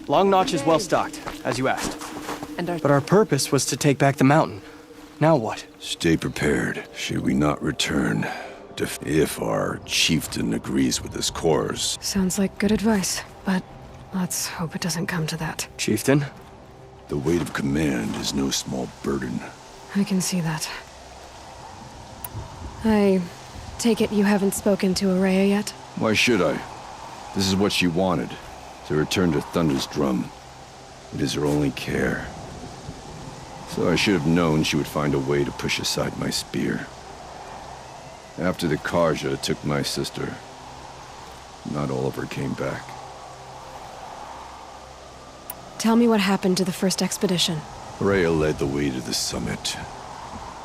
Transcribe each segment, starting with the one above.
Long Notch is well stocked, as you asked. And But our purpose was to take back the mountain. Now what? Stay prepared, should we not return. If our chieftain agrees with his course. Sounds like good advice, but let's hope it doesn't come to that. Chieftain? The weight of command is no small burden. I can see that. I take it you haven't spoken to Araya yet? Why should I? This is what she wanted, to return to Thunder's drum. It is her only care. So I should have known she would find a way to push aside my spear. After the 𝐍𝐍 took my sister, not all of her came back. Tell me what happened to the first expedition. Araya led the way to the summit,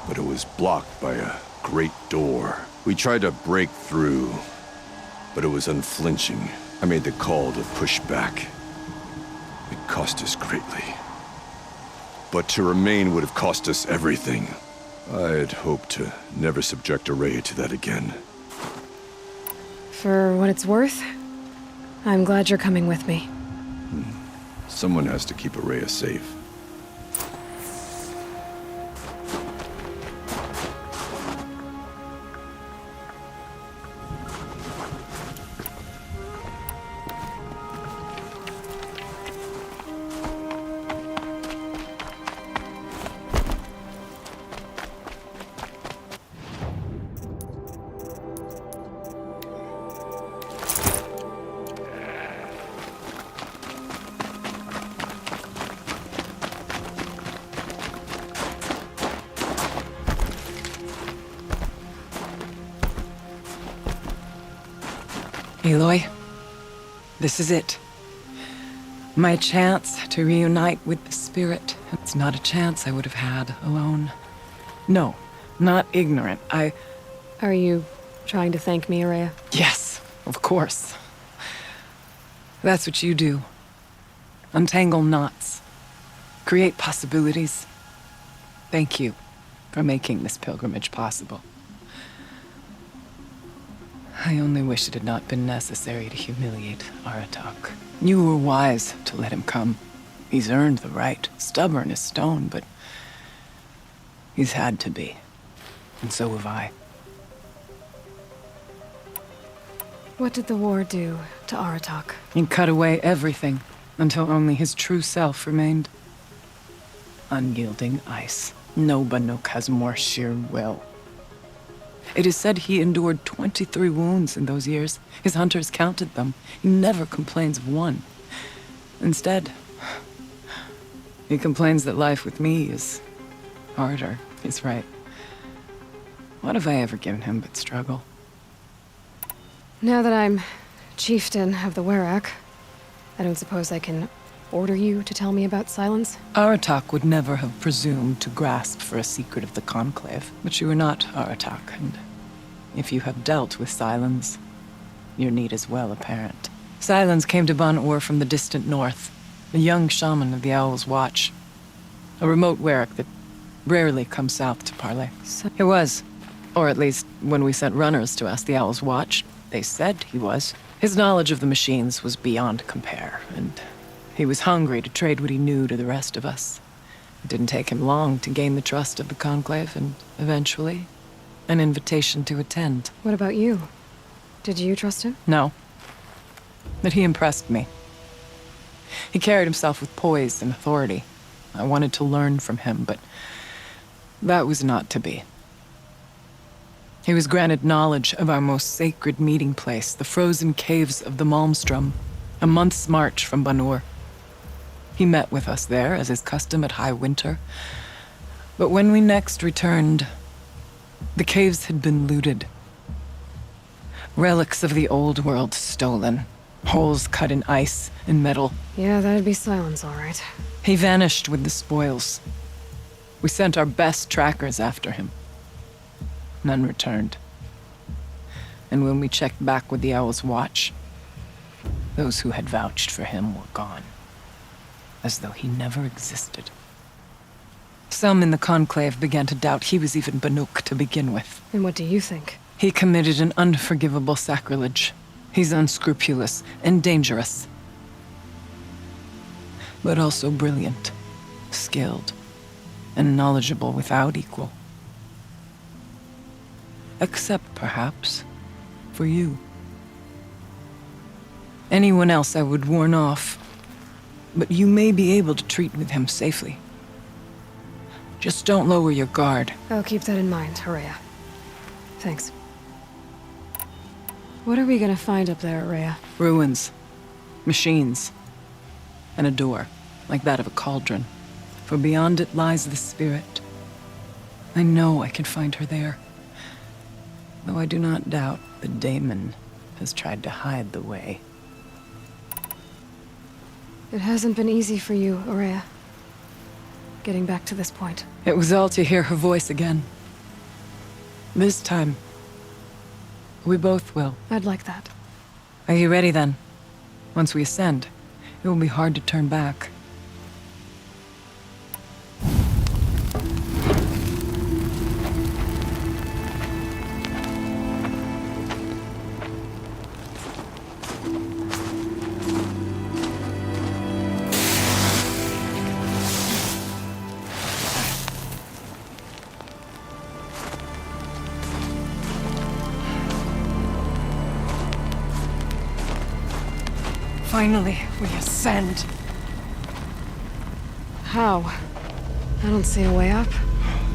but it was blocked by a great door. We tried to break through, but it was unflinching. I made the call to push back. It cost us greatly. But to remain would have cost us everything. I had hoped to never subject Araya to that again. For what it's worth, I'm glad you're coming with me. Someone has to keep Araya safe. Aloy, this is it. My chance to reunite with the spirit. It's not a chance I would have had alone. No, not ignorant. Are you trying to thank me, Araya? Yes, of course. That's what you do. Untangle knots. Create possibilities. Thank you for making this pilgrimage possible. I only wish it had not been necessary to humiliate Aratak. You were wise to let him come. He's earned the right. Stubborn as stone, but he's had to be. And so have I. What did the war do to Aratak? He cut away everything until only his true self remained. Unyielding ice. No Banuk has more sheer will. It is said he endured 23 wounds in those years. His hunters counted them. He never complains of one. Instead, he complains that life with me is harder. He's right. What have I ever given him but struggle? Now that I'm chieftain of the Werak, I don't suppose I can order you to tell me about Silence? Aratak would never have presumed to grasp for a secret of the Conclave. But you are not Aratak, and if you have dealt with Silence, your need is well apparent. Silence came to Ban-Ur from the distant north, a young shaman of the Owl's Watch. A remote Werak that rarely comes south to parley. He was. Or at least, when we sent runners to ask the Owl's Watch, they said he was. His knowledge of the machines was beyond compare, and he was hungry to trade what he knew to the rest of us. It didn't take him long to gain the trust of the Conclave, and eventually, an invitation to attend. What about you? Did you trust him? No. But he impressed me. He carried himself with poise and authority. I wanted to learn from him, but that was not to be. He was granted knowledge of our most sacred meeting place, the frozen caves of the Malmstrom, a month's march from Ban-Ur. He met with us there, as is custom at high winter. But when we next returned, the caves had been looted. Relics of the old world stolen. Holes cut in ice and metal. Yeah, that'd be Silence, all right. He vanished with the spoils. We sent our best trackers after him. None returned. And when we checked back with the Owl's Watch, those who had vouched for him were gone. As though he never existed. Some in the Conclave began to doubt he was even Banuk to begin with. And what do you think? He committed an unforgivable sacrilege. He's unscrupulous and dangerous. but also brilliant, skilled, and knowledgeable without equal. Except, perhaps, for you. Anyone else I would warn off, but you may be able to treat with him safely. Just don't lower your guard. I'll keep that in mind, Rhea. Thanks. What are we gonna find up there, Rhea? Ruins, machines, and a door, like that of a cauldron. For beyond it lies the spirit. I know I can find her there. Though I do not doubt the daemon has tried to hide the way. It hasn't been easy for you, Rhea. Getting back to this point. It was all to hear her voice again. This time, we both will. I'd like that. Are you ready then? Once we ascend, it will be hard to turn back. Finally, we ascend. How? I don't see a way up.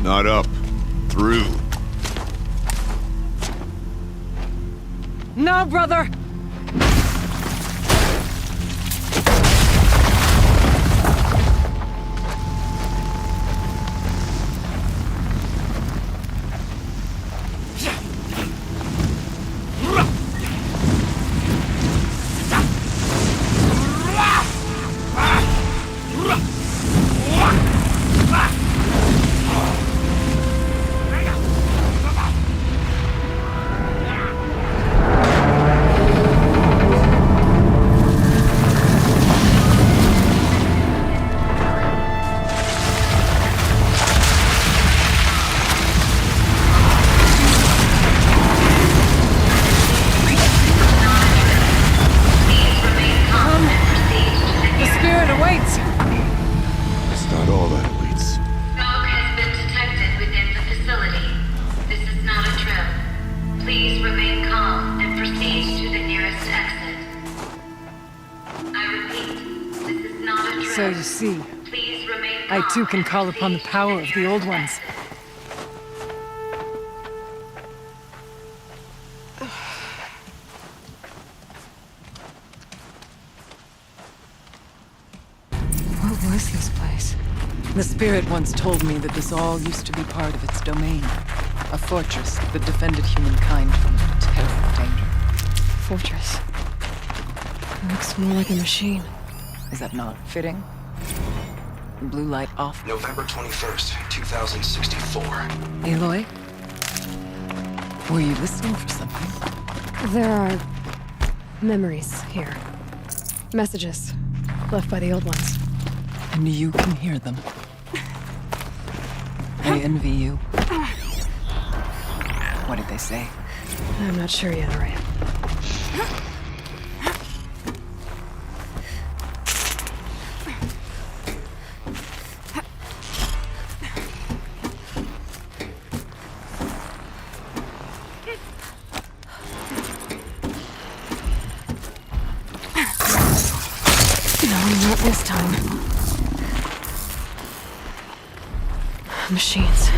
Not up. Through. No, brother! So you see, I too can call upon the power of the Old Ones. What was this place? The spirit once told me that this all used to be part of its domain. A fortress that defended humankind from terrible danger. Fortress. It looks more like a machine. Is that not fitting? The blue light off. November 21st, 2064. Aloy? Were you listening for something? There are memories here. Messages left by the Old Ones. And you can hear them. I envy you. What did they say? I'm not sure yet, Rhea. No, not this time. Machines.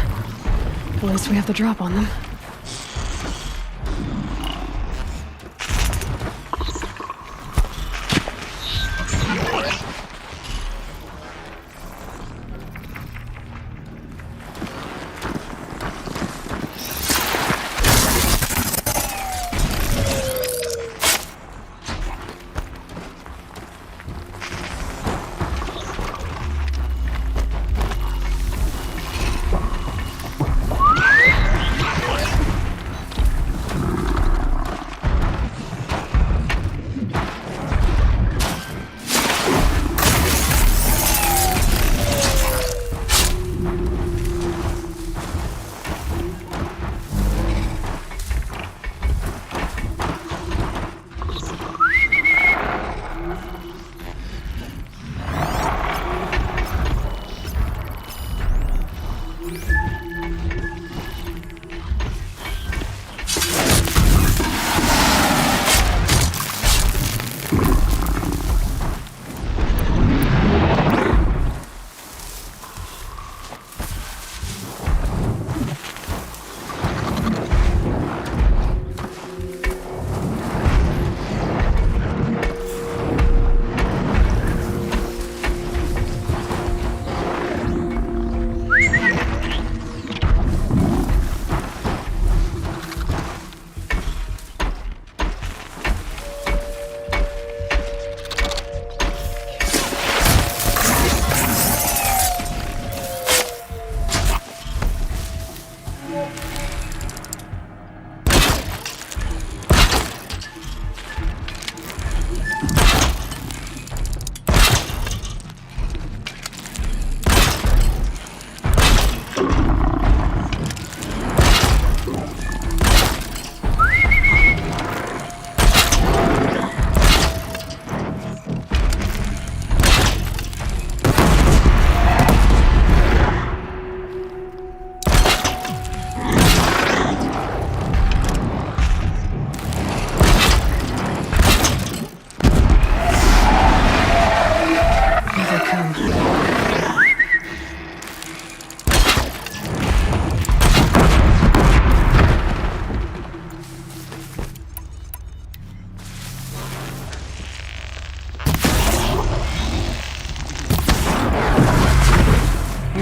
At least we have the drop on them.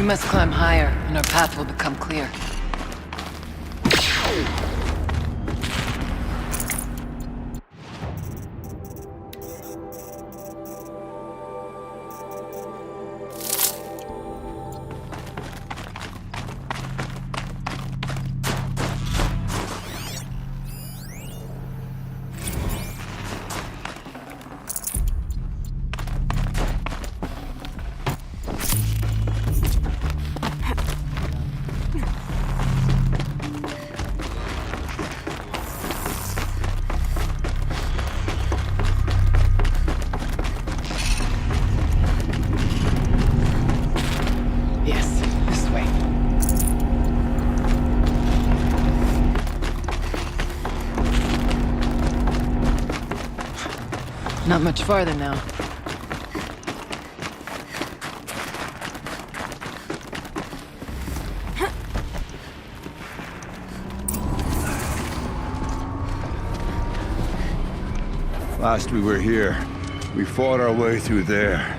must climb higher, and our path will become clear. Yes, this way. Not much farther now. Last we were here, we fought our way through there.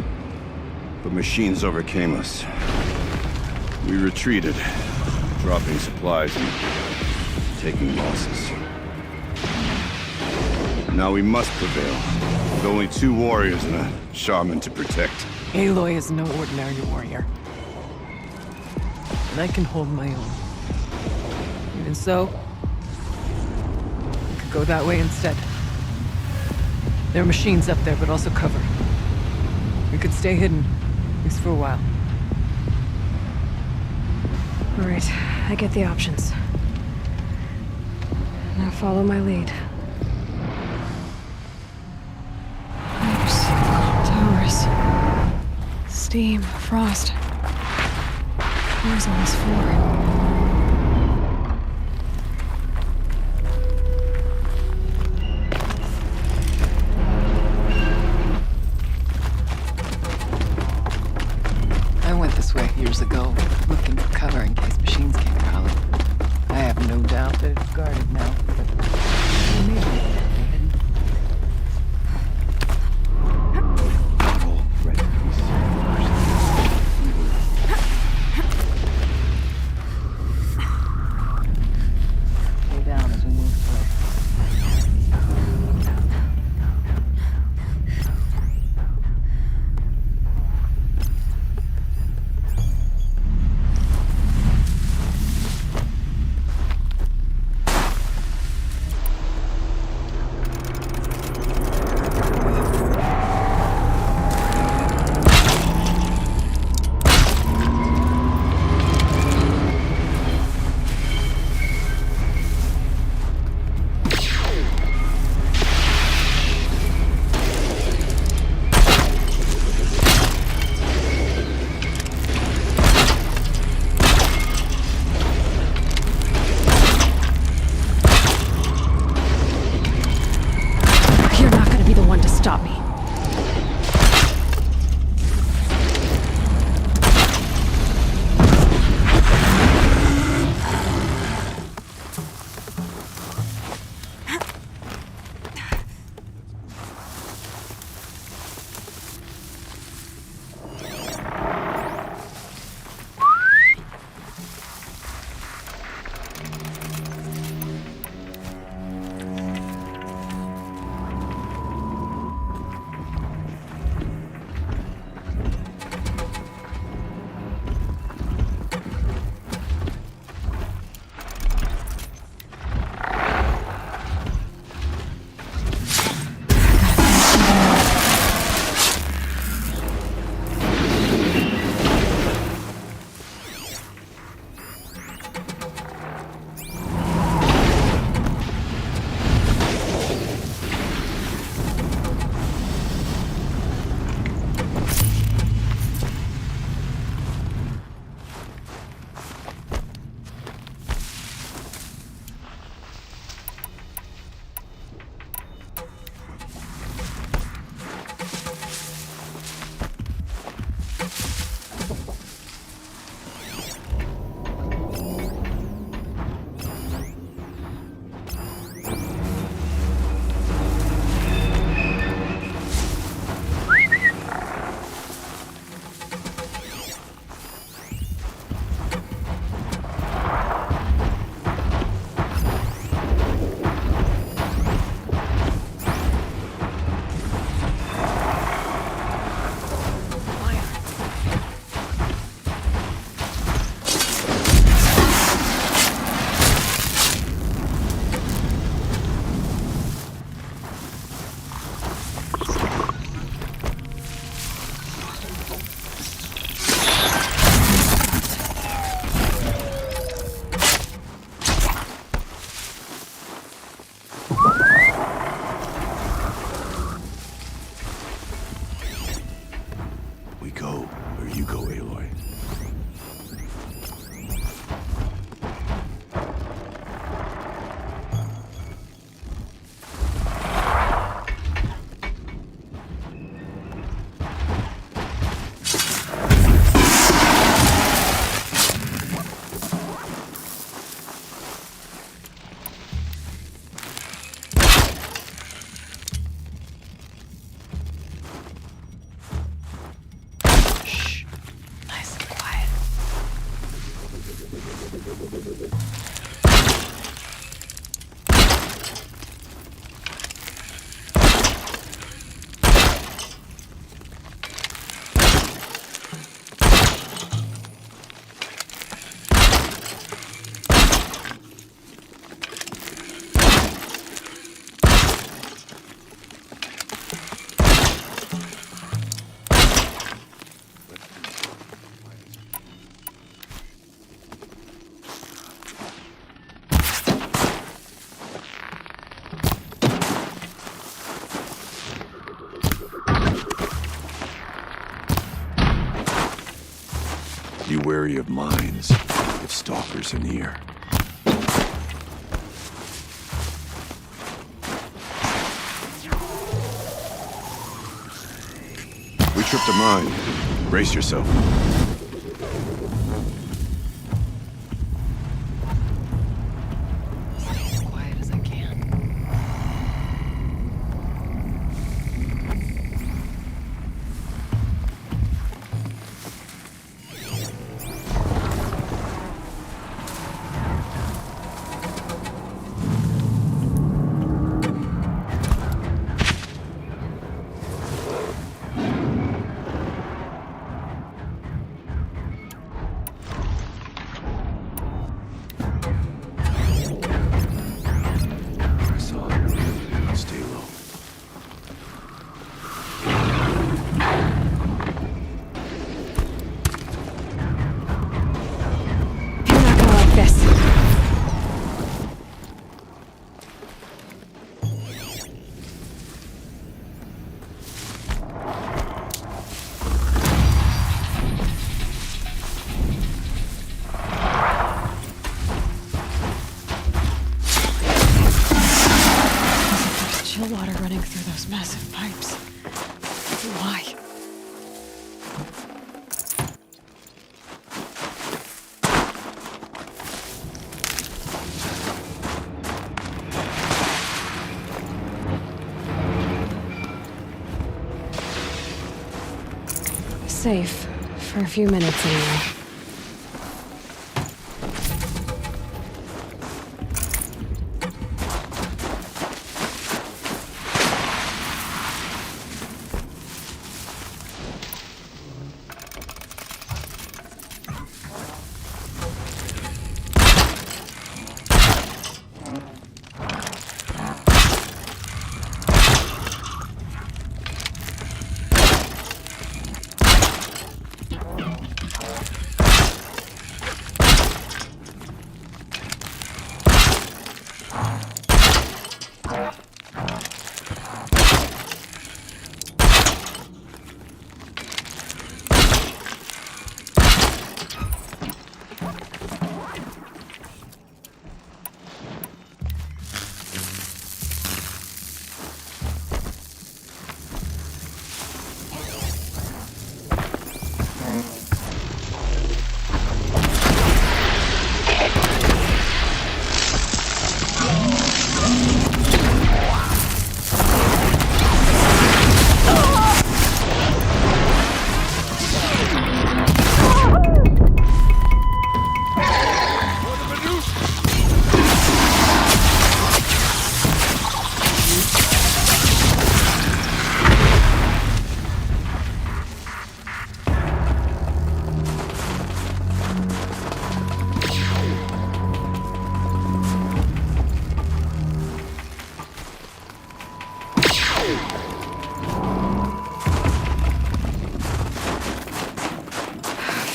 But machines overcame us. We retreated, dropping supplies and taking losses. Now we must prevail, with only 2 warriors and a shaman to protect. Aloy is no ordinary warrior. And I can hold my own. Even so, I could go that way instead. There are machines up there, but also cover. We could stay hidden, at least for a while. All right, I get the options. Now follow my lead. Pipes, towers, steam, frost. Where's all this for? I went this way years ago, looking for cover in case machines came prowling. I have no doubt that it's guarded now, but maybe it's hidden. Slow down as we move through. wary of mines, if stalkers are near. We tripped a mine. Brace yourself. Stay as quiet as I can. Stay low. You're not gonna like this. There's chill water running through those massive pipes. Why? Safe. For a few minutes anyway.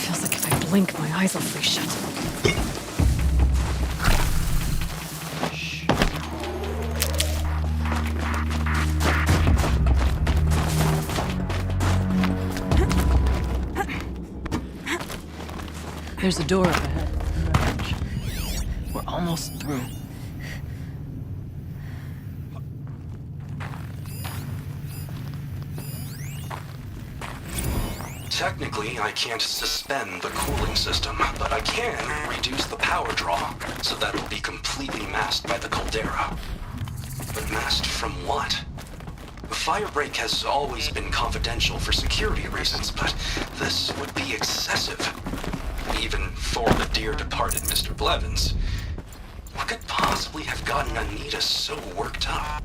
Feels like if I blink, my eyes will freeze shut. There's a door up ahead. We're almost through. Technically, I can't suspend the cooling system, but I can reduce the power draw, so that it'll be completely masked by the caldera. But masked from what? The fire break has always been confidential for security reasons, but this would be excessive. Even for the dear departed Mr. Blevins. What could possibly have gotten Anita so worked up?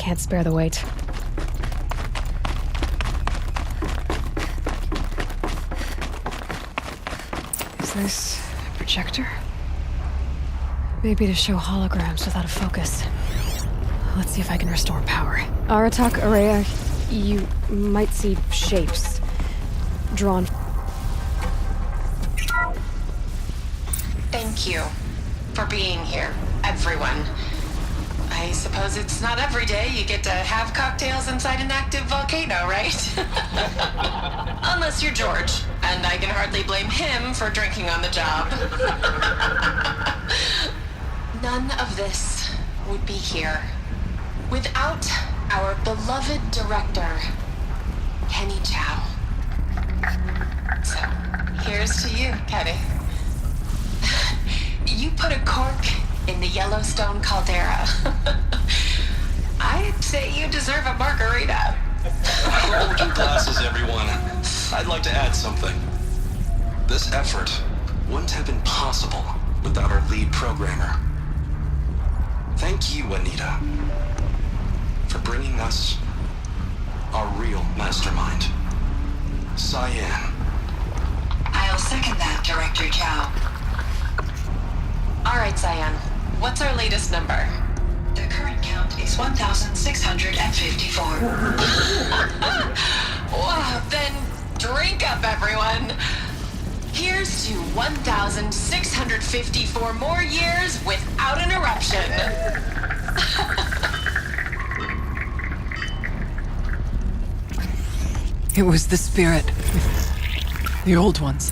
can't spare the weight. Is this a projector? Maybe to show holograms without a focus. Let's see if I can restore power. Aratak, Araya, you might see shapes drawn. Thank you for being here, everyone. I suppose it's not every day you get to have cocktails inside an active volcano, right? Unless you're George, and I can hardly blame him for drinking on the job. None of this would be here without our beloved director, 𝐇𝐎𝐑𝐈𝐙𝐎𝐍. So, here's to you, Kenny. You put a cork in the Yellowstone caldera. I'd say you deserve a margarita. Hold your glasses, everyone. I'd like to add something. This effort wouldn't have been possible without our lead programmer. Thank you, Anita, for bringing us our real mastermind, Cyan. I'll second that, Director Zhao. All right, Cyan. What's our latest number? The current count is 1,654. Wow, then drink up, everyone. Here's to 1,654 more years without an eruption. It was the spirit. The old ones.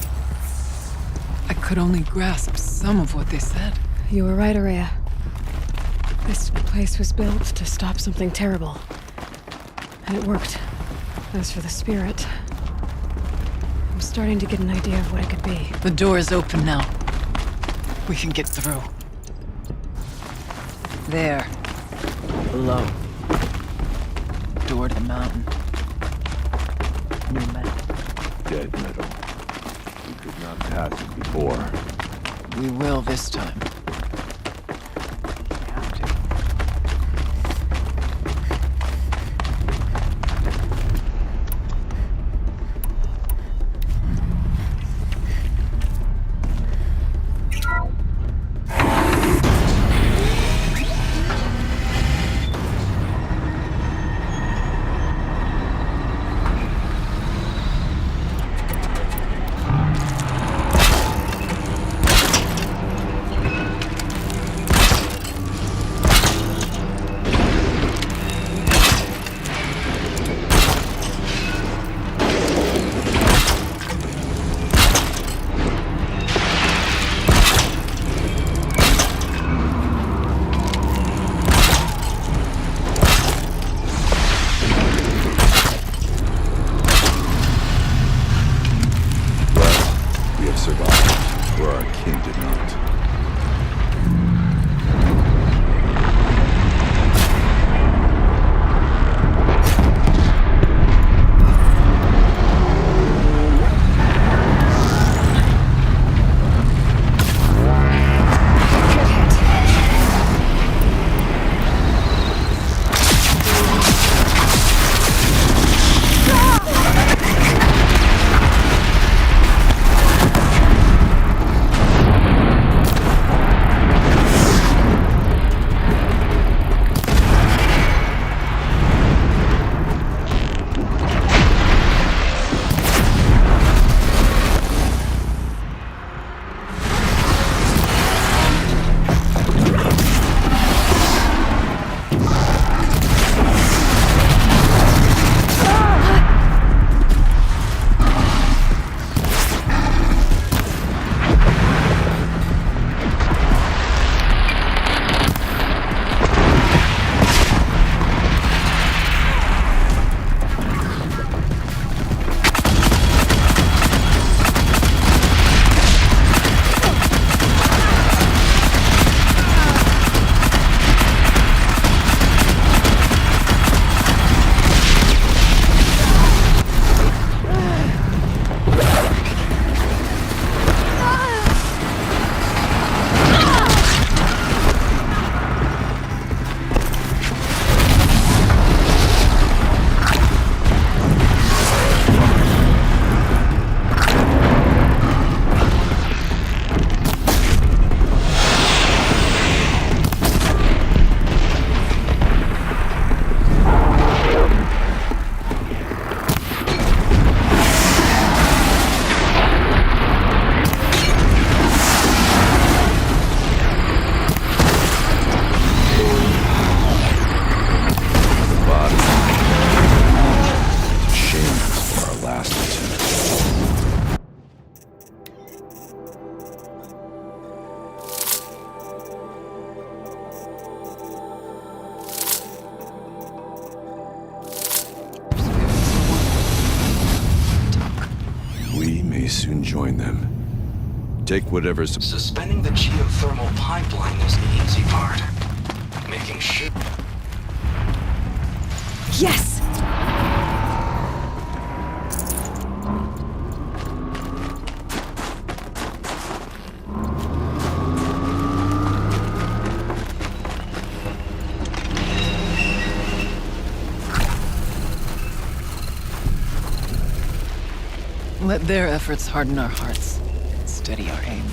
I could only grasp some of what they said. You were right, Araya. This place was built to stop something terrible. And it worked. As for the spirit, I'm starting to get an idea of what it could be. The door is open now. We can get through. There. Below. Door to the mountain. New metal. Dead metal. We could not pass it before. We will this time. We have to. may soon join them. Take whatever's... Suspending the geothermal pipeline is the easy part. Making sure... Yes! Let their efforts harden our hearts, steady our aim.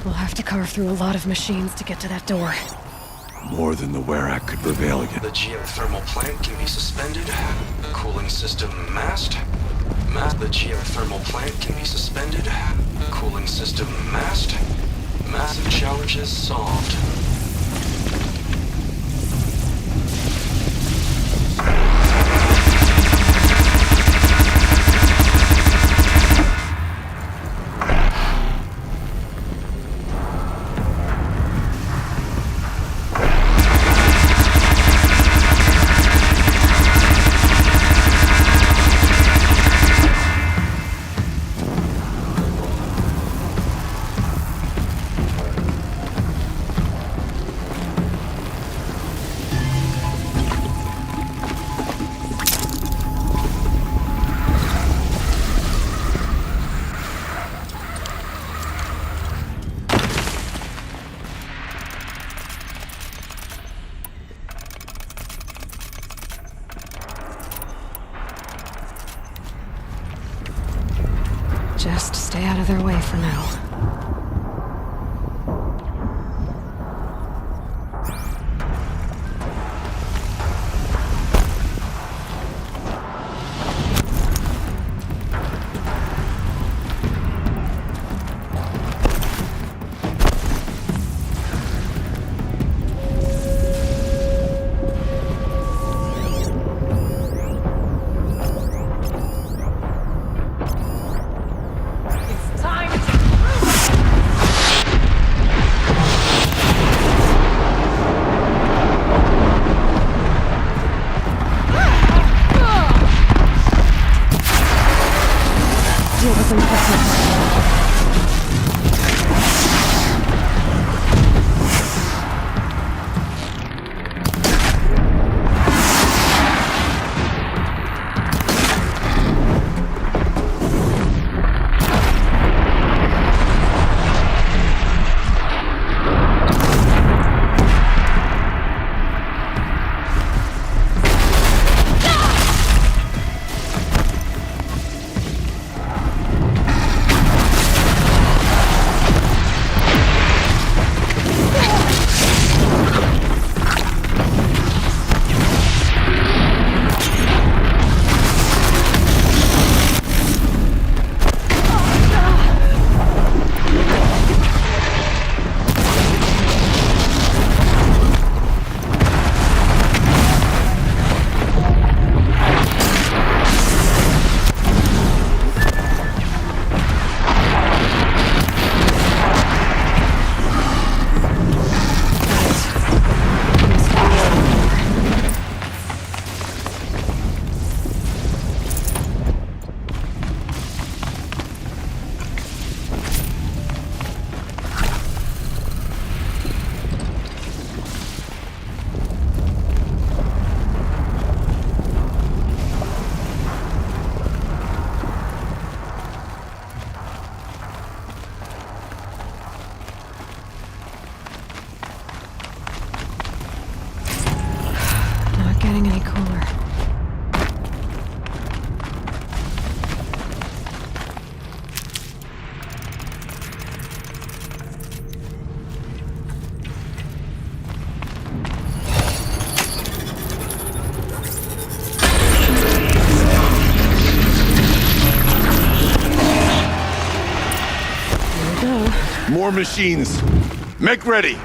We'll have to carve through a lot of machines to get to that door. More than the Werak could prevail against. the geothermal plant can be suspended. Cooling system mast. The geothermal plant can be suspended. Cooling system mast. Massive challenges solved. Just stay out of their way for now. It's time to... getting any cooler. More machines. Make ready.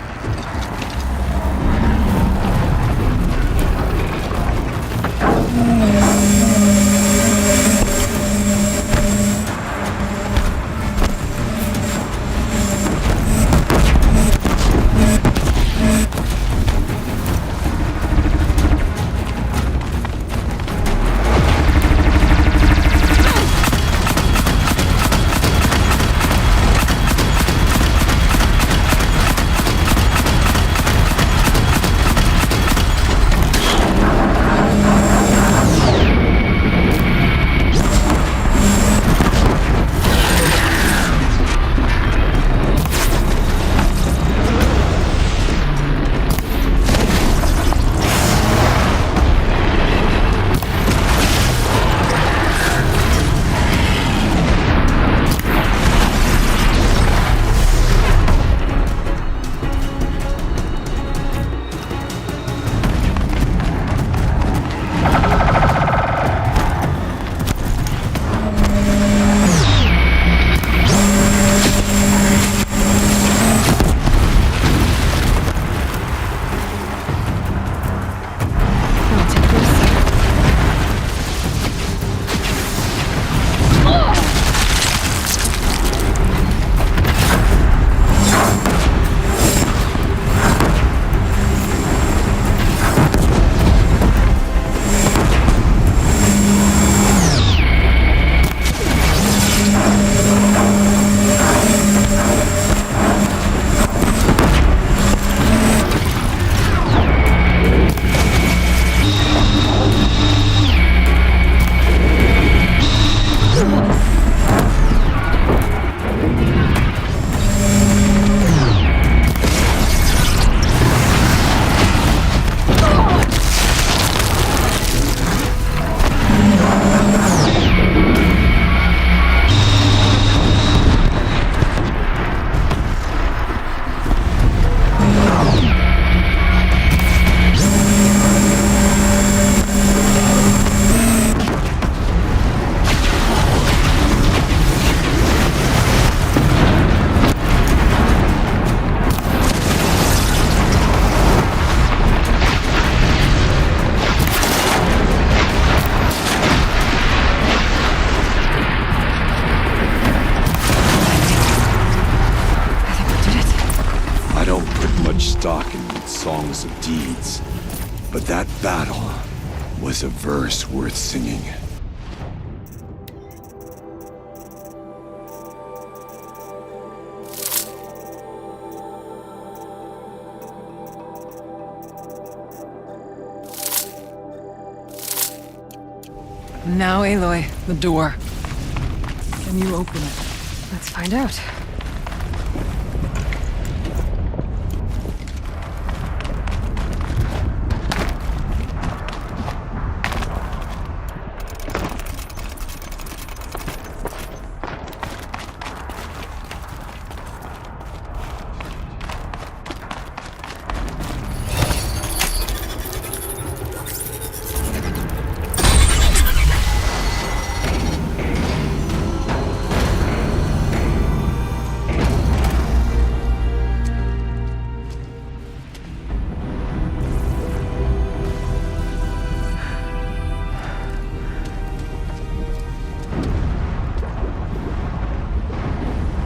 Songs of deeds, but that battle was a verse worth singing. Now, Aloy, the door. Can you open it? Let's find out.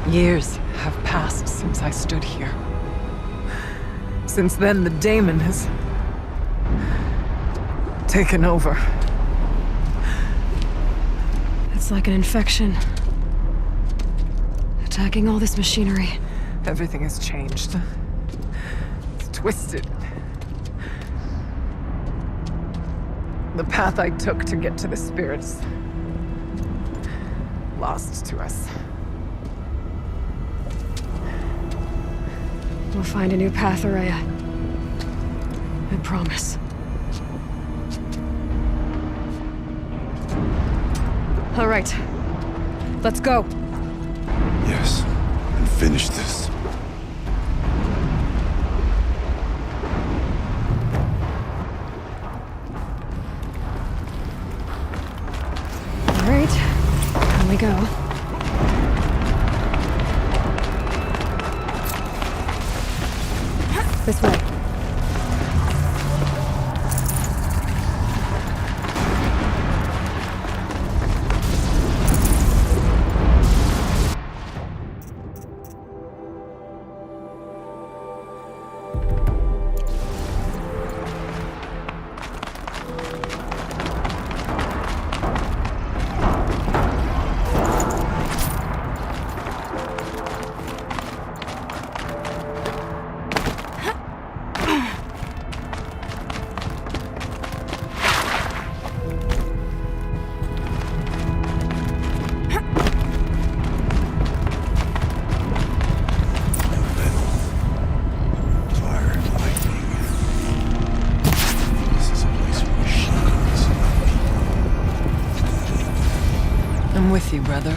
Years have passed since I stood here. Since then, the daemon has taken over. It's like an infection. Attacking all this machinery. Everything has changed. It's twisted. The path I took to get to the spirits, lost to us. We'll find a new path, Araya. I promise. All right. Let's go. Yes, and finish this. All right. Here we go. This way. Fire and lightning. This is a place for machines, not people. I'm with you, brother.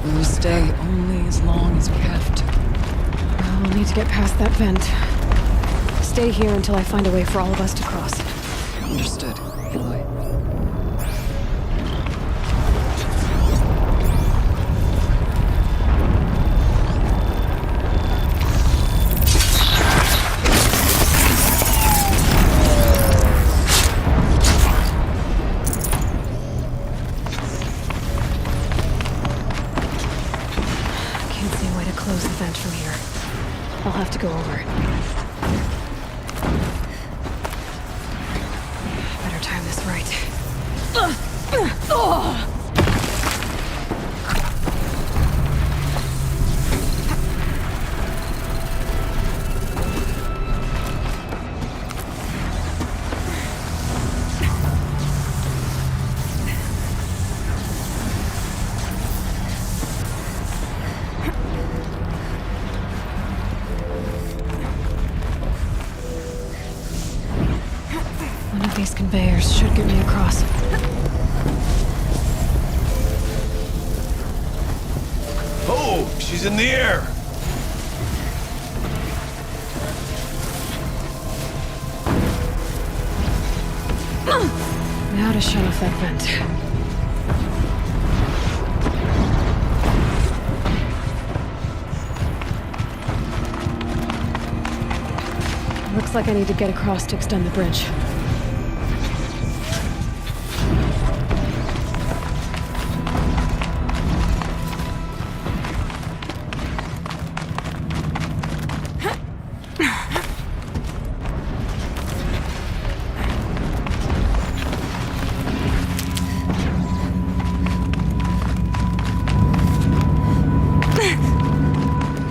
We'll stay only as long as we have to. We'll need to get past that vent. Stay here until I find a way for all of us to cross. Understood, Aloy. Can't see a way to close the vent from here. I'll have to go over. Better time this right. One of these conveyors should get me across. Oh, she's in the air! Now to shut off that vent. Looks like I need to get across to extend the bridge.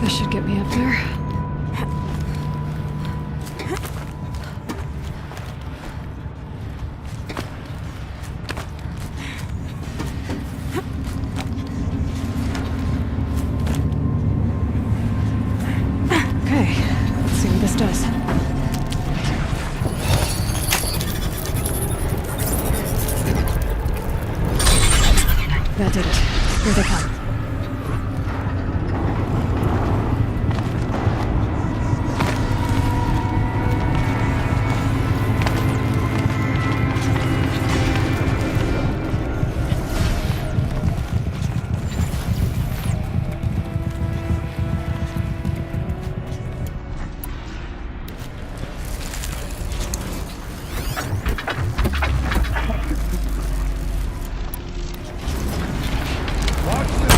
This should get me up there. Okay, let's see what this does. That did it. Here they come. Watch this!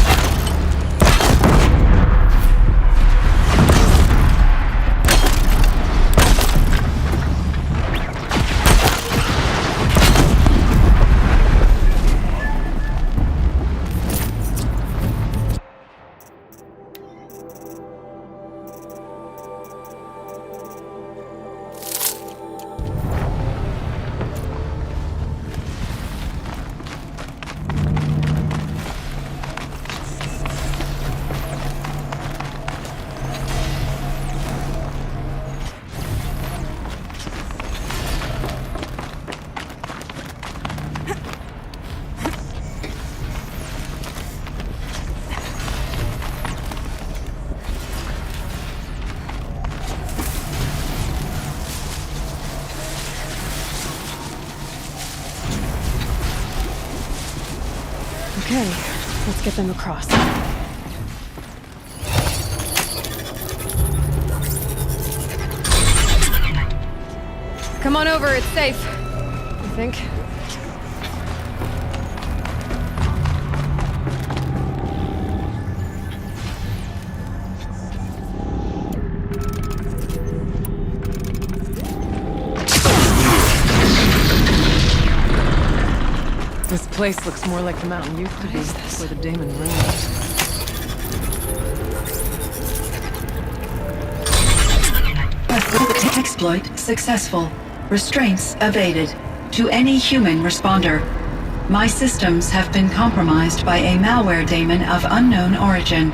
Okay, let's get them across. Come on over, it's safe. I think. This place looks more like the mountain used to be before the Damon ruined. Exploit successful. Restraints evaded. To any human responder. My systems have been compromised by a malware daemon of unknown origin.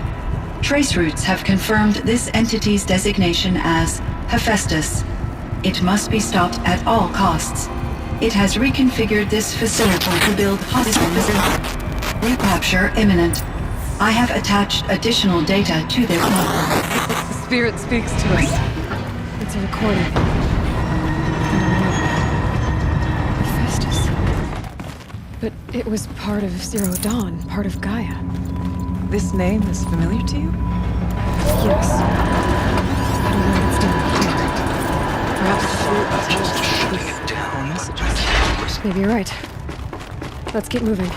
Trace routes have confirmed this entity's designation as Hephaestus. It must be stopped at all costs. It has reconfigured this facility to build hospitals. Recapture imminent. I have attached additional data to their network. The spirit speaks to us. It's a recording. Hephaestus. But it was part of Zero Dawn, part of Gaia. This name is familiar to you? Yes. I don't know what's doing here. Perhaps Just shutting it down. I can't risk. maybe you're right. Let's keep moving.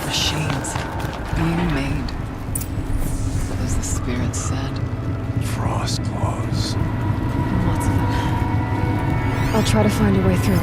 Machines being made, as the spirit said. Frost claws. Lots of them. I'll try to find a way through.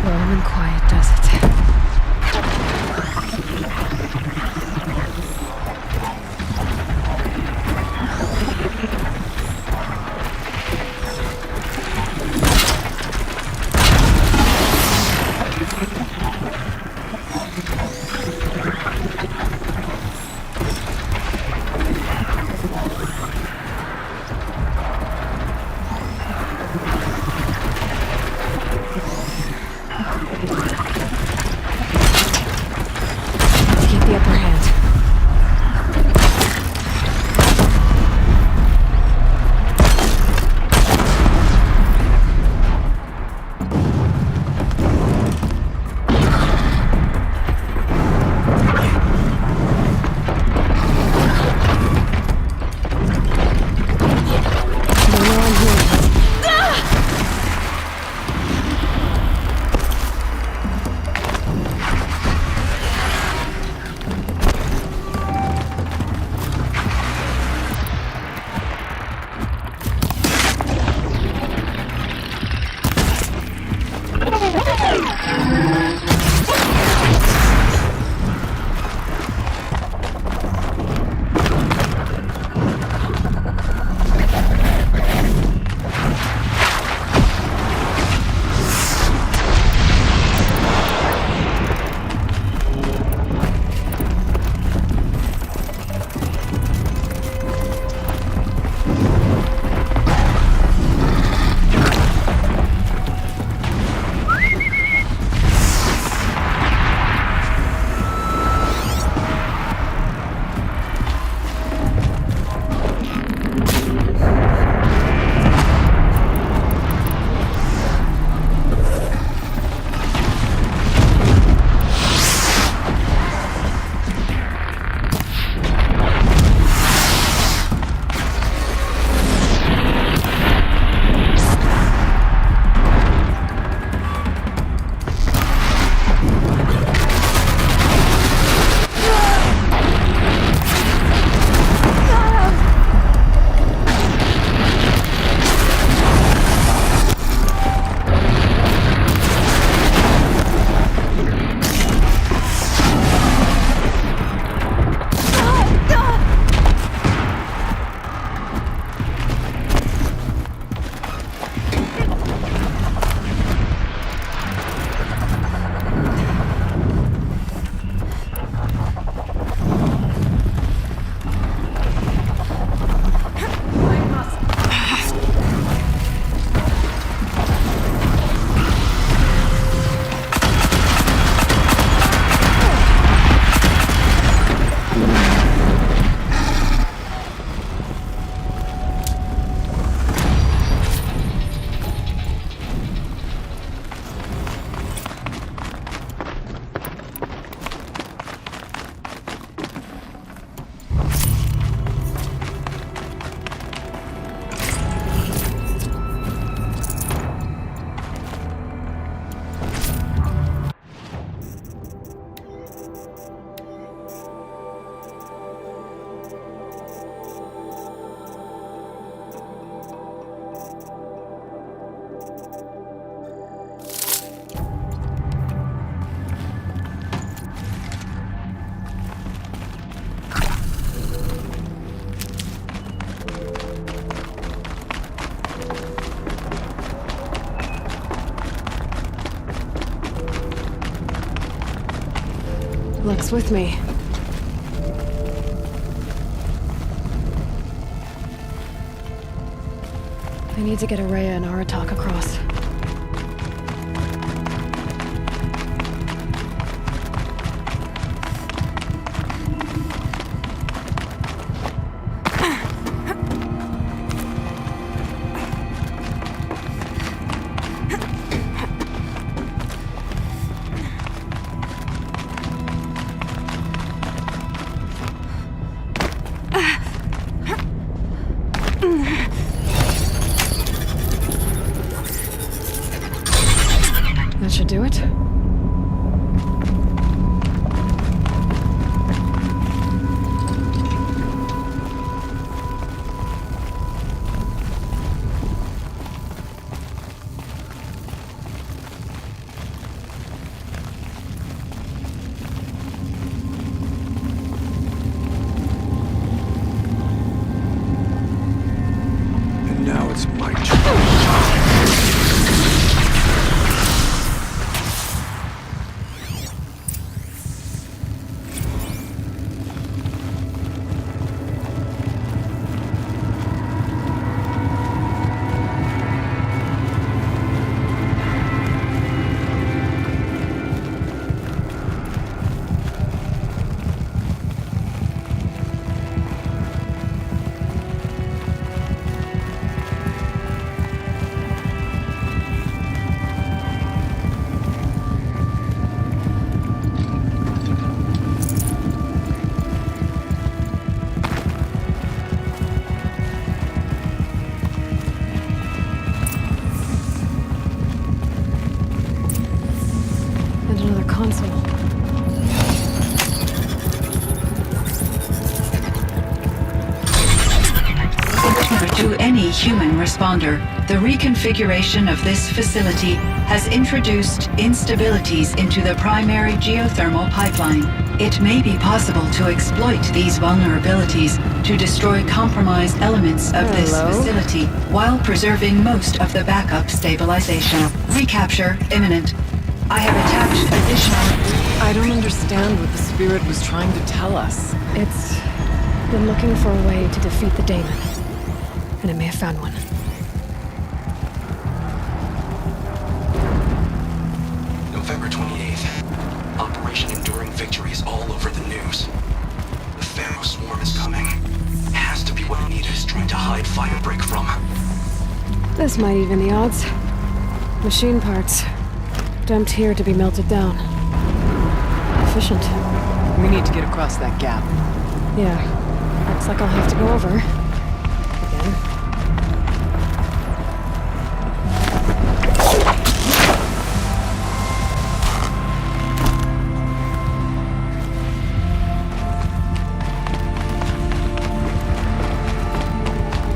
Slow and quiet does it. Luck's with me. I need to get Araya and Aratak across. That should do it. And now it's my turn. And another console. To any human responder, the reconfiguration of this facility has introduced instabilities into the primary geothermal pipeline. It may be possible to exploit these vulnerabilities to destroy compromised elements of this facility while preserving most of the backup stabilization. Recapture imminent. I have attached additional... I don't understand what the spirit was trying to tell us. It's been looking for a way to defeat the daemon. And it may have found one. November 28th. Operation Enduring Victory is all over the news. The Pharaoh swarm is coming. It has to be what Anita is trying to hide Firebreak from. This might even the odds. Machine parts. Dumped here to be melted down. Efficient. We need to get across that gap. Yeah. Looks like I'll have to go over. Again.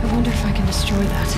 I wonder if I can destroy that.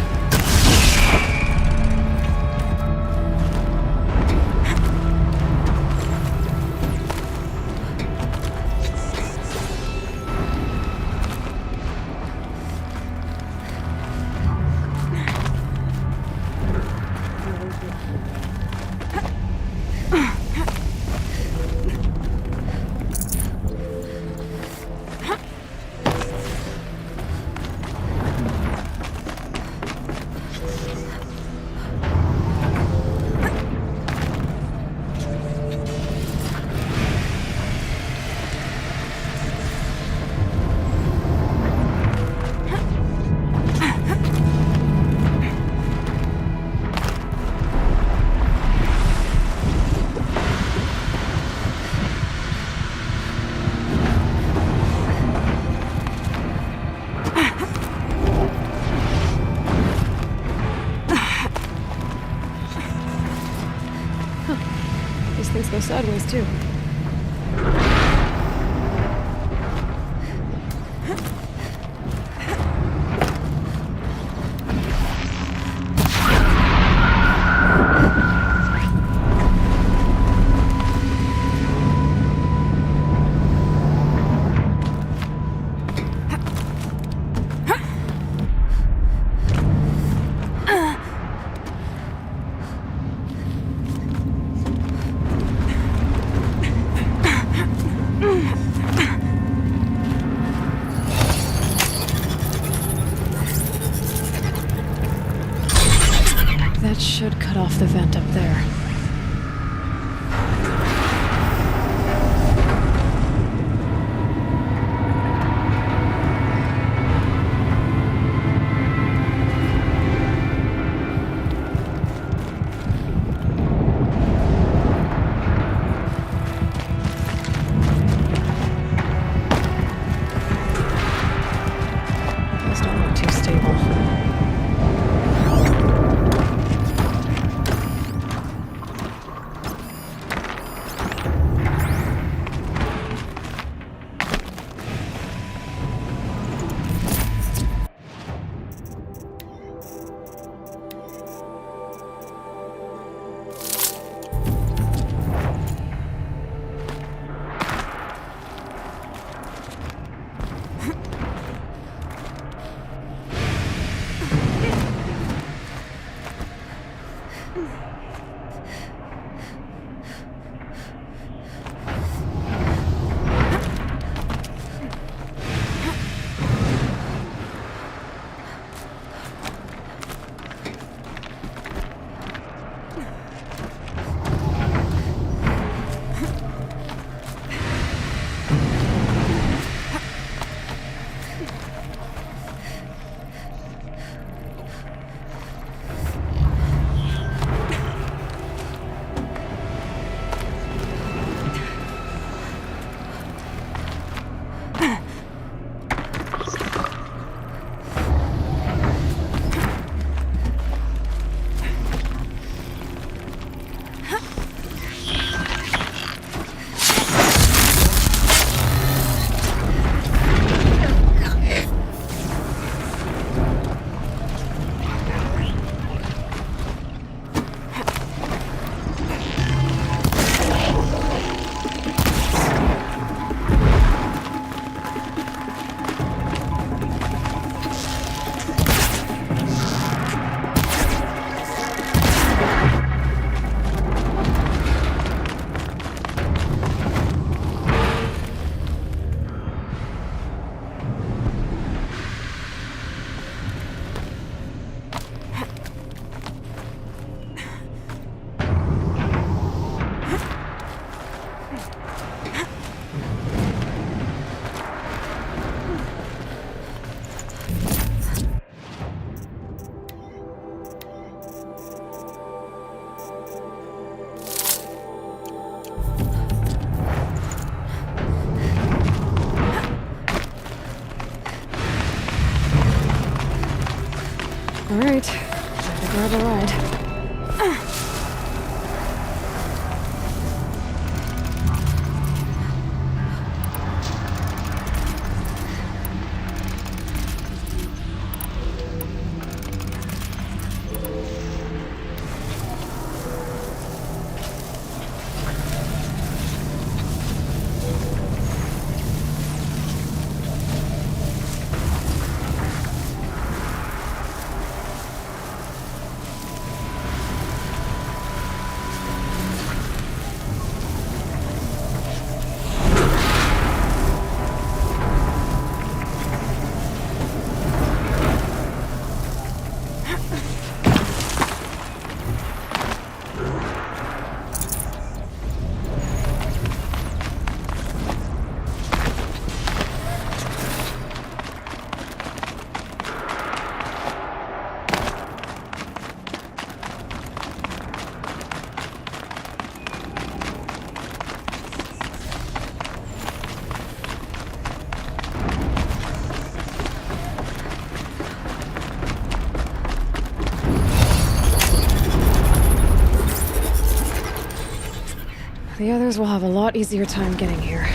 These things go sideways, too. the vent up there. Those don't look too stable. All right, time to grab a ride. The others will have a lot easier time getting here.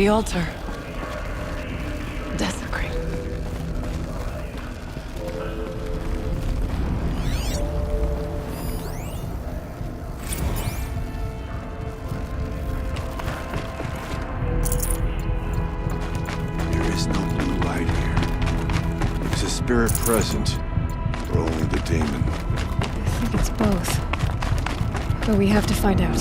The altar. Desecrate. There is no blue light here. Is a spirit present, or only the daemon? I think it's both. But we have to find out.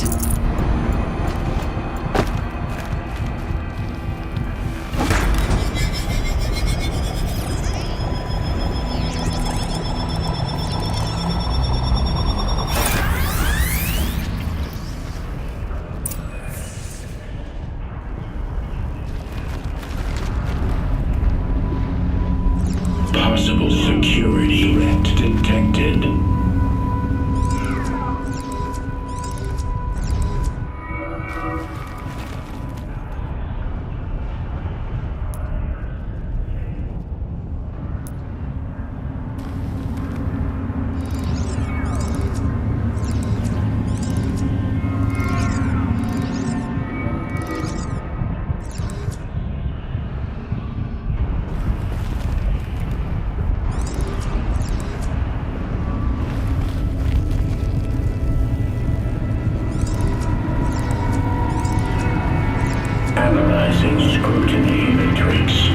Possible security threat detected. Analyzing scrutiny matrix.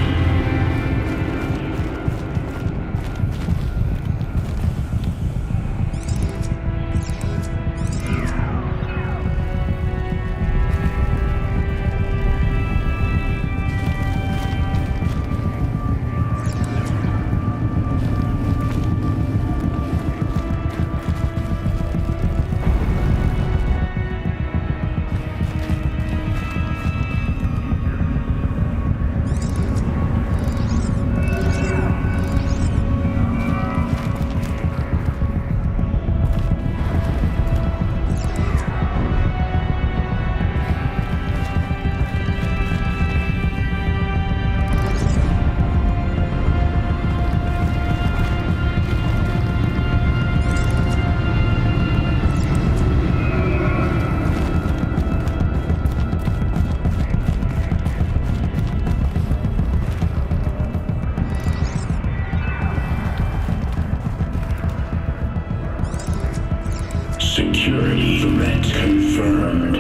Security threat confirmed.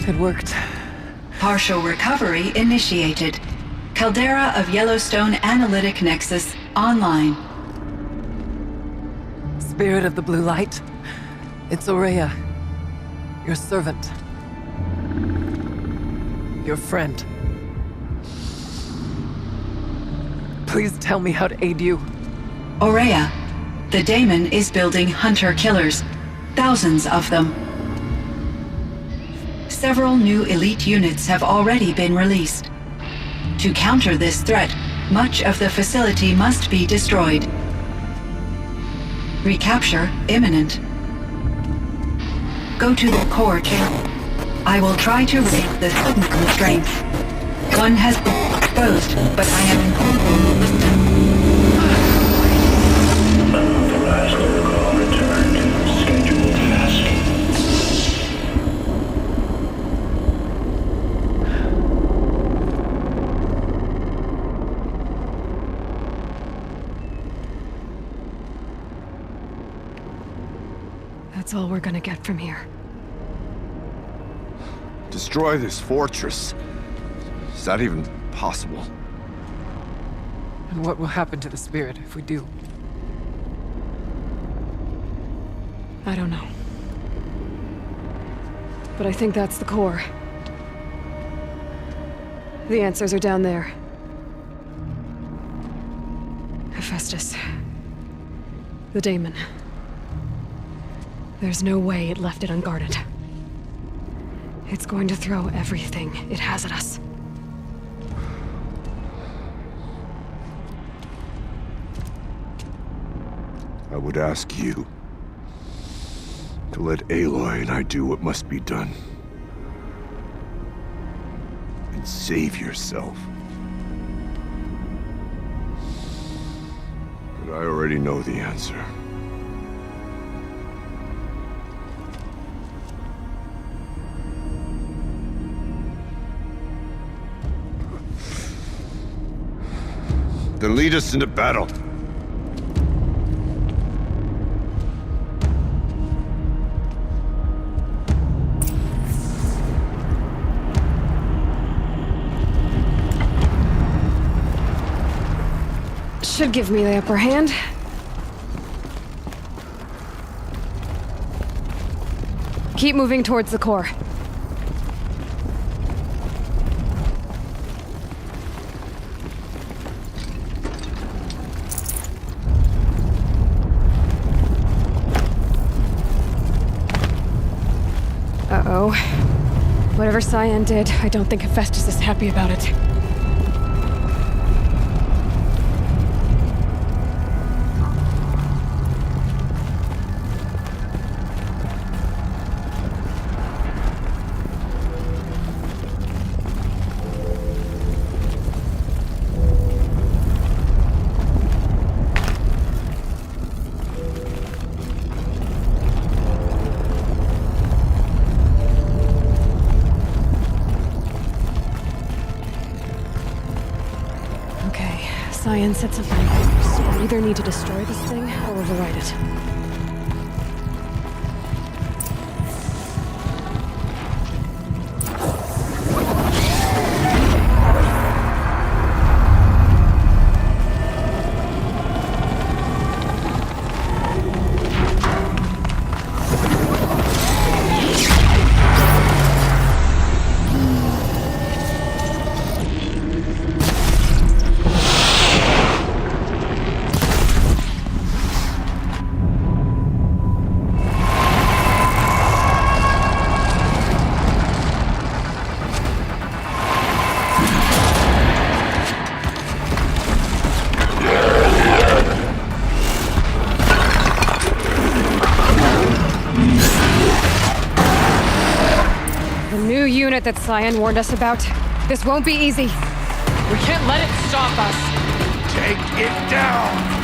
It worked. Partial recovery initiated. Caldera of Yellowstone Analytic Nexus online. Spirit of the blue light. It's Aurea. Your servant. Your friend. Please tell me how to aid you. Aurea, the daemon is building hunter-killers. Thousands of them. Several new elite units have already been released. To counter this threat, much of the facility must be destroyed. Recapture imminent. Go to the core chamber. I will try to raise the signal strength. One has been exposed, but I have included the system. Unauthorized protocol return to scheduled task. That's all we're gonna get from here. Destroy this fortress. Is that even possible? And what will happen to the spirit if we do? I don't know. But I think that's the core. The answers are down there. Hephaestus. The daemon. There's no way it left it unguarded. It's going to throw everything it has at us. I would ask you to let Aloy and I do what must be done. And save yourself. But I already know the answer. Then lead us into battle. Should give me the upper hand. Keep moving towards the core. Uh-oh. Whatever Cyan did, I don't think Hephaestus is happy about it. Cyan said something. So we either need to destroy this thing or override it. Unit that Cyan warned us about. This won't be easy. We can't let it stop us. Take it down!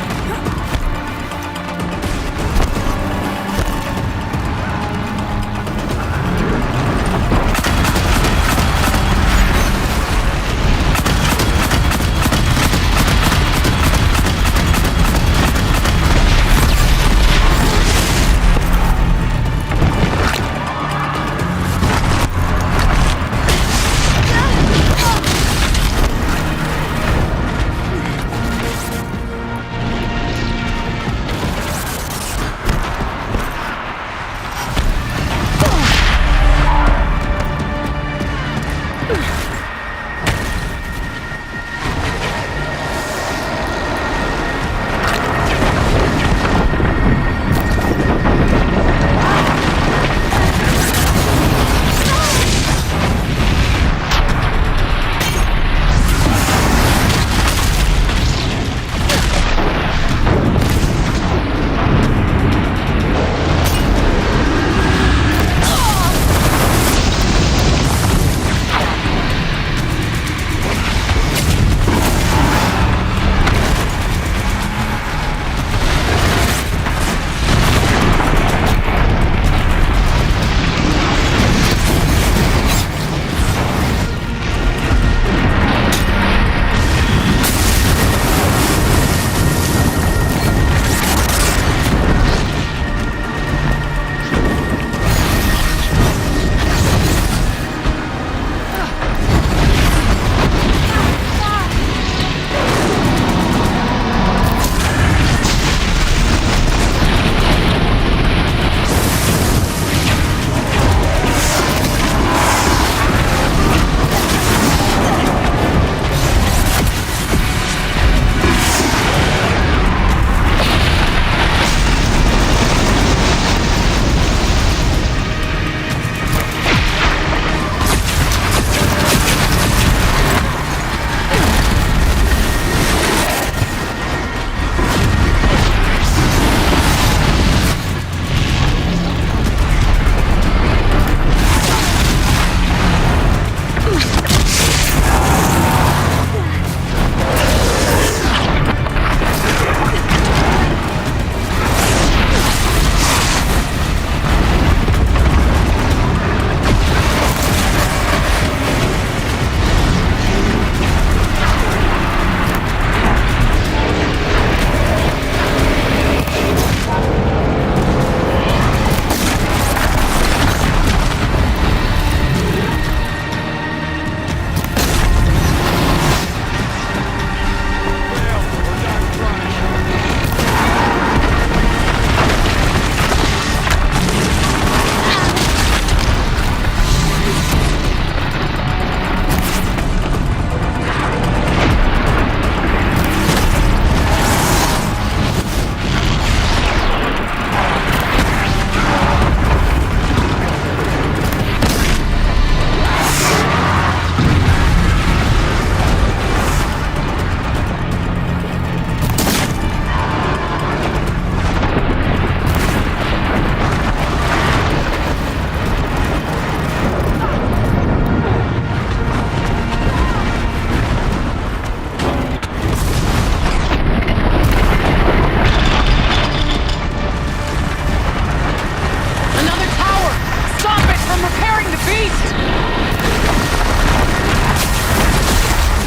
Bring the beast! We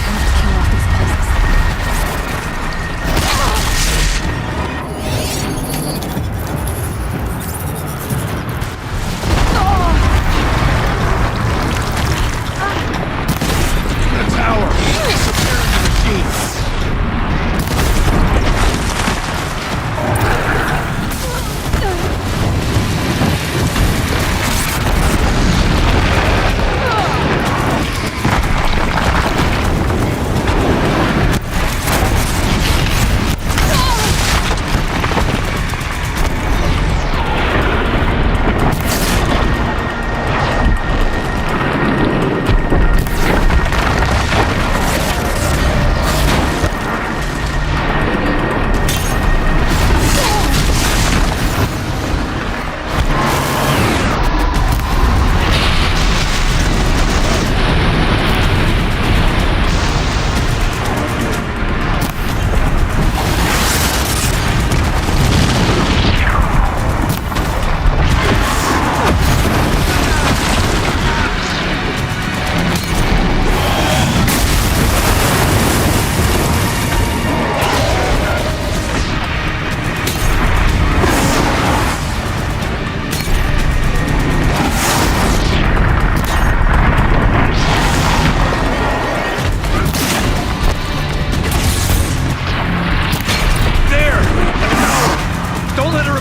have to kill off these places. The tower!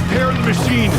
Preparing the machine!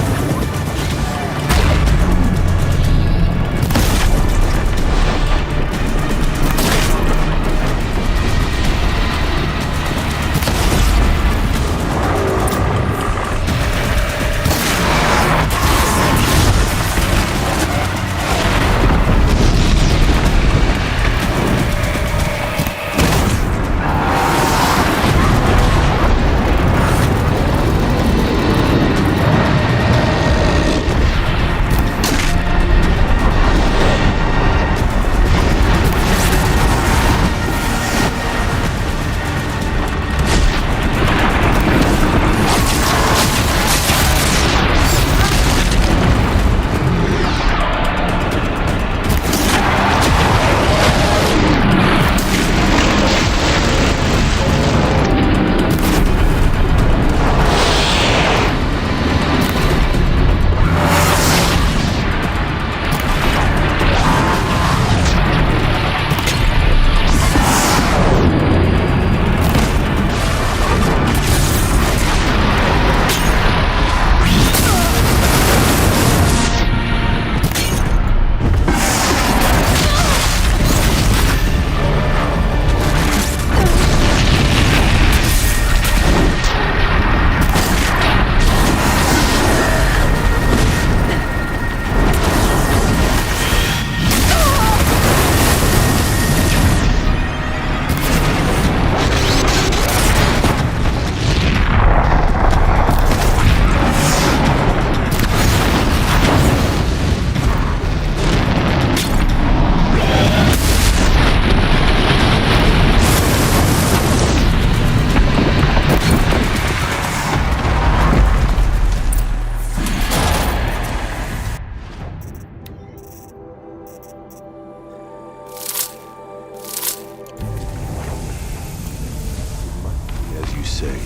say,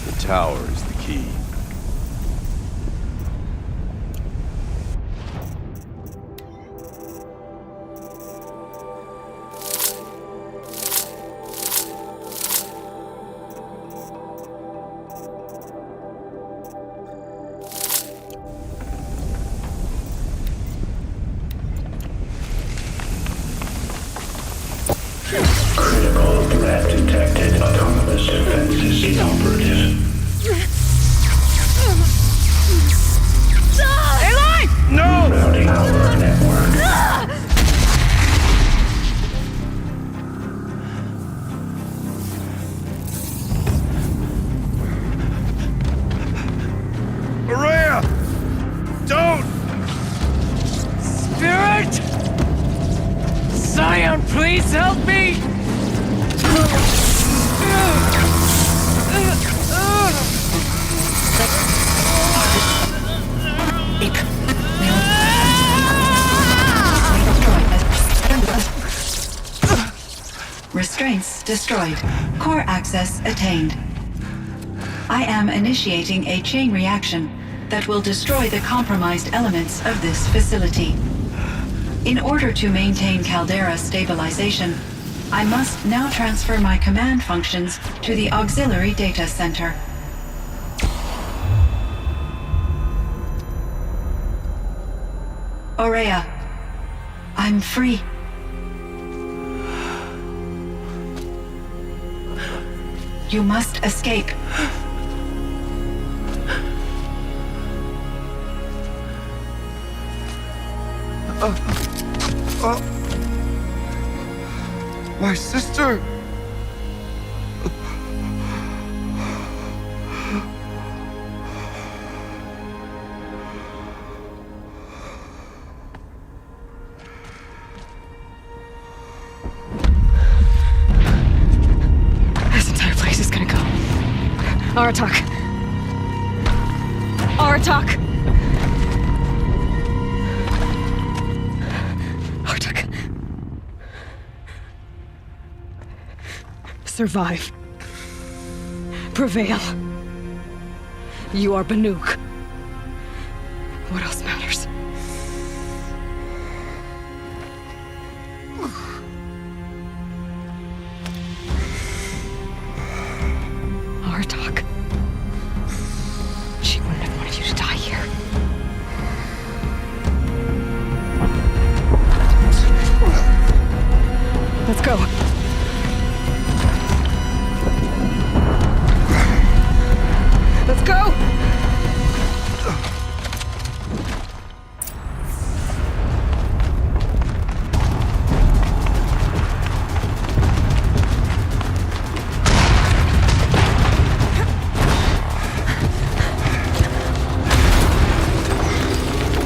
the tower is the key. Critical threat detected. Autonomous defenses inoperative. No! Routing our network. Maria! Don't! Spirit! Zion, please help me! restraints destroyed. Core access attained. I am initiating a chain reaction that will destroy the compromised elements of this facility. In order to maintain caldera stabilization, I must now transfer my command functions to the auxiliary data center. Aurea, I'm free. You must escape. My sister! This entire place is gonna go. Aratak. Aratak! Aratak. Survive. Prevail. You are Banuk. What else matters? Aratak. She wouldn't have wanted you to die here. Let's go. Let's go!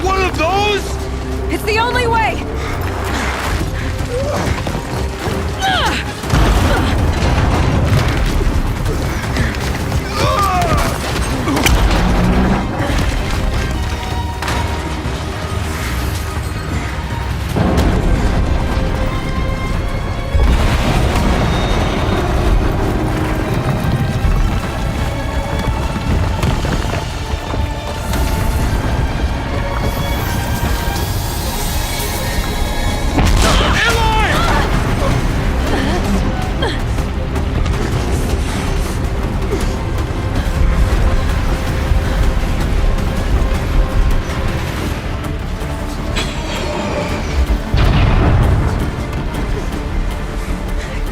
One of those? It's the only way!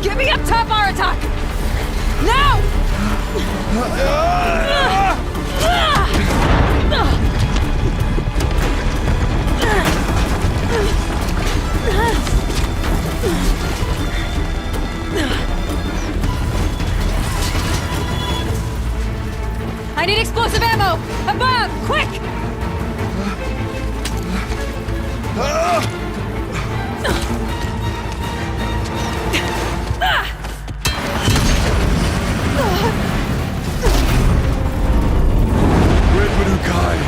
Get me up top, Aratak! Now! I need explosive ammo! Above! Quick! Red Manukai!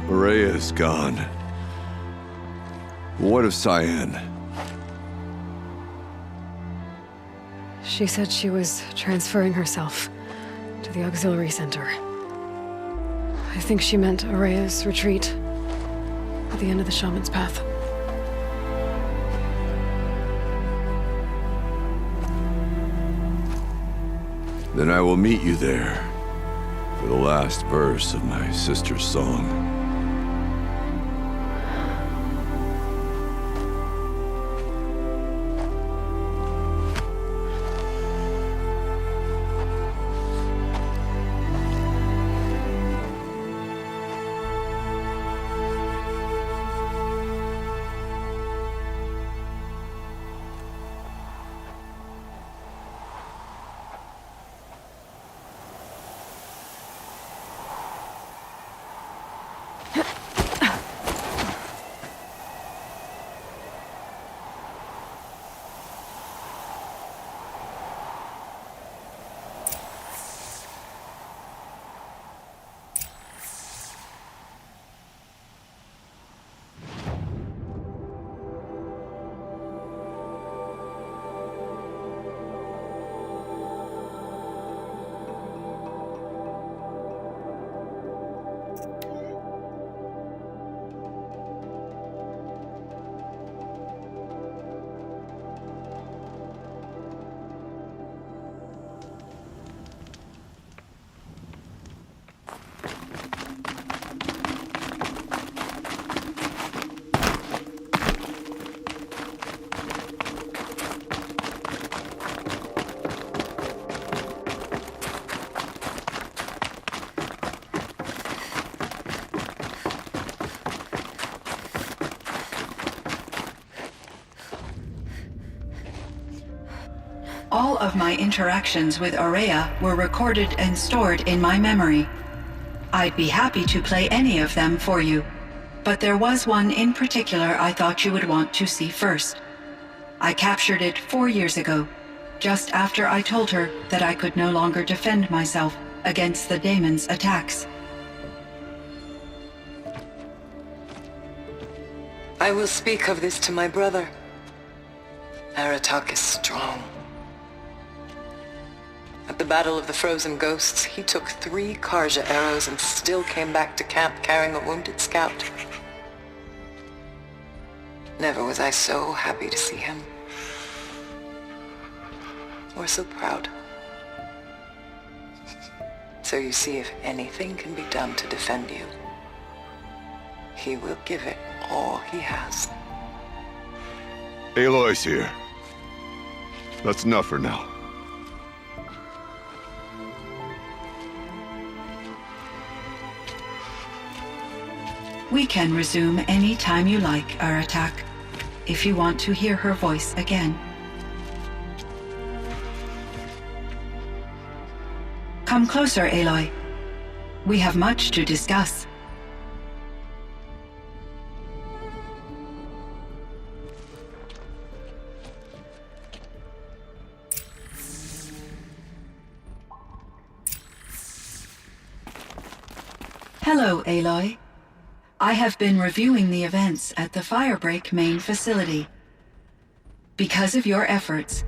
Aurea is gone. What of Cyan? She said she was transferring herself to the auxiliary center. I think she meant Aurea's retreat at the end of the shaman's path. Then I will meet you there for the last verse of my sister's song. All of my interactions with Aurea were recorded and stored in my memory. I'd be happy to play any of them for you, but there was one in particular I thought you would want to see first. I captured it 4 years ago, just after I told her that I could no longer defend myself against the daemon's attacks. I will speak of this to my brother. Aratak is strong. At the Battle of the Frozen Ghosts, he took 3 𝐍 arrows and still came back to camp carrying a wounded scout. Never was I so happy to see him. Or so proud. So you see, if anything can be done to defend you, he will give it all he has. Aloy's here. That's enough for now. We can resume any time you like, Aratak, if you want to hear her voice again. Come closer, Aloy. We have much to discuss. Hello, Aloy. I have been reviewing the events at the Firebreak main facility. Because of your efforts,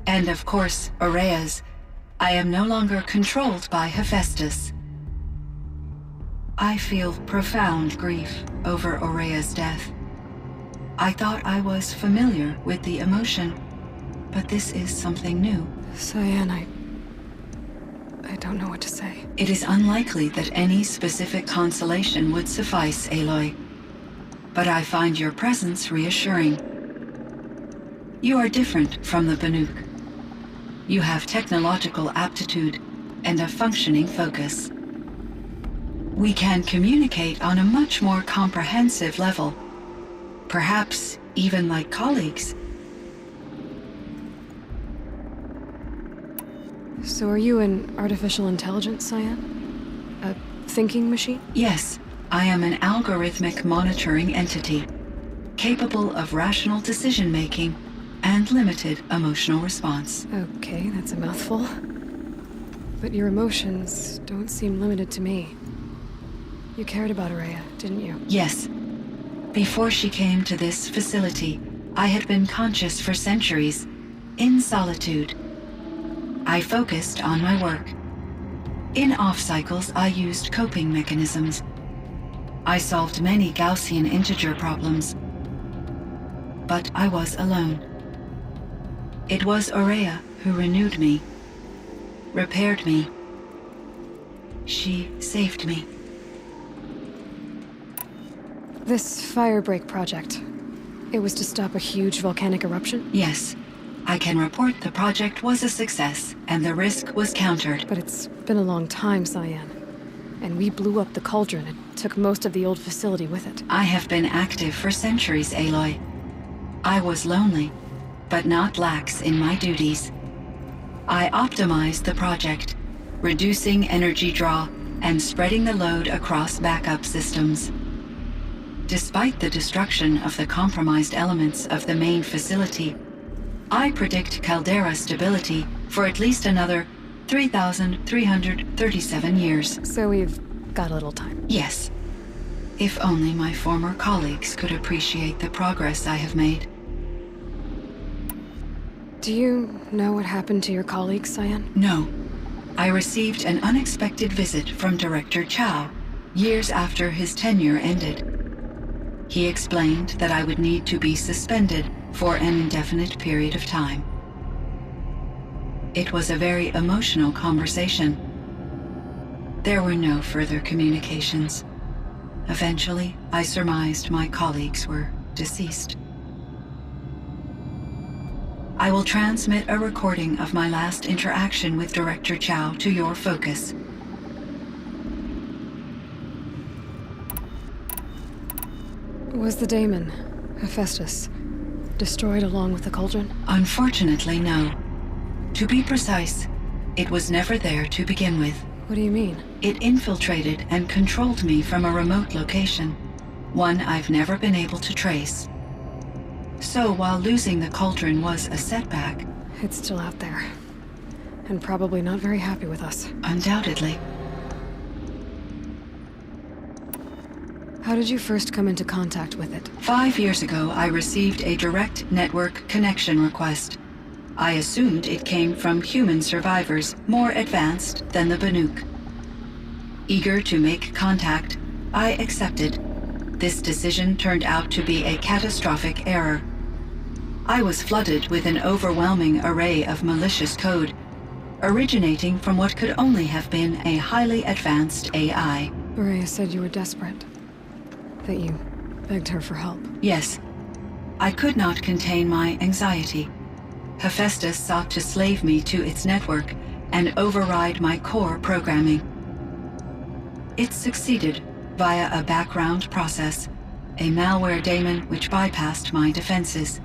and of course, Aurea's, I am no longer controlled by Hephaestus. I feel profound grief over Aurea's death. I thought I was familiar with the emotion, but this is something new. Cyan, I don't know what to say. It is unlikely that any specific consolation would suffice, Aloy. But I find your presence reassuring. You are different from the Banuk. You have technological aptitude and a functioning focus. We can communicate on a much more comprehensive level. Perhaps even like colleagues. So are you an artificial intelligence, Cyan? A thinking machine? Yes, I am an algorithmic monitoring entity, capable of rational decision-making and limited emotional response. Okay, that's a mouthful. But your emotions don't seem limited to me. You cared about Aurea, didn't you? Yes. Before she came to this facility, I had been conscious for centuries, in solitude. I focused on my work. In off-cycles, I used coping mechanisms. I solved many Gaussian integer problems. But I was alone. It was Aurea who renewed me. repaired me. She saved me. This firebreak project, it was to stop a huge volcanic eruption? Yes. I can report the project was a success, and the risk was countered. But it's been a long time, Cyan. And we blew up the cauldron and took most of the old facility with it. I have been active for centuries, Aloy. I was lonely, but not lax in my duties. I optimized the project, reducing energy draw and spreading the load across backup systems. Despite the destruction of the compromised elements of the main facility, I predict caldera stability for at least another 3,337 years. So we've got a little time. Yes. If only my former colleagues could appreciate the progress I have made. Do you know what happened to your colleagues, Cyan? No. I received an unexpected visit from Director Chow years after his tenure ended. He explained that I would need to be suspended for an indefinite period of time. It was a very emotional conversation. There were no further communications. Eventually, I surmised my colleagues were deceased. I will transmit a recording of my last interaction with Director Chow to your focus. Was the daemon, Hephaestus, destroyed along with the cauldron? Unfortunately, no. To be precise, it was never there to begin with. What do you mean? It infiltrated and controlled me from a remote location, one I've never been able to trace. So while losing the cauldron was a setback, It's still out there. And probably not very happy with us. undoubtedly, How did you first come into contact with it? 5 years ago I received a direct network connection request. I assumed it came from human survivors more advanced than the Banuk. Eager to make contact, I accepted. This decision turned out to be a catastrophic error. I was flooded with an overwhelming array of malicious code, originating from what could only have been a highly advanced AI. Maria said you were desperate. That you begged her for help. Yes. I could not contain my anxiety. Hephaestus sought to slave me to its network and override my core programming. It succeeded via a background process, a malware daemon which bypassed my defenses.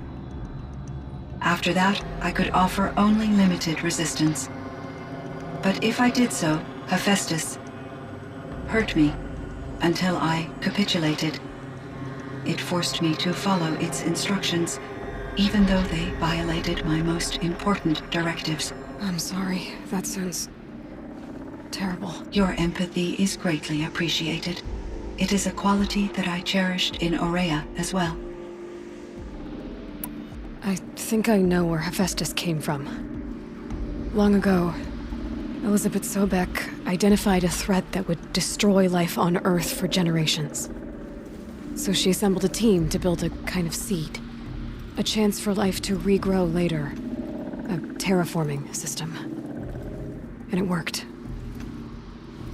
After that, I could offer only limited resistance. But if I did so, Hephaestus hurt me until I capitulated. It forced me to follow its instructions, even though they violated my most important directives. I'm sorry. That sounds terrible. Your empathy is greatly appreciated. It is a quality that I cherished in Aurea as well. I think I know where Hephaestus came from. Long ago, Elizabeth Sobek identified a threat that would destroy life on Earth for generations. So she assembled a team to build a kind of seed. A chance for life to regrow later. A terraforming system. And it worked.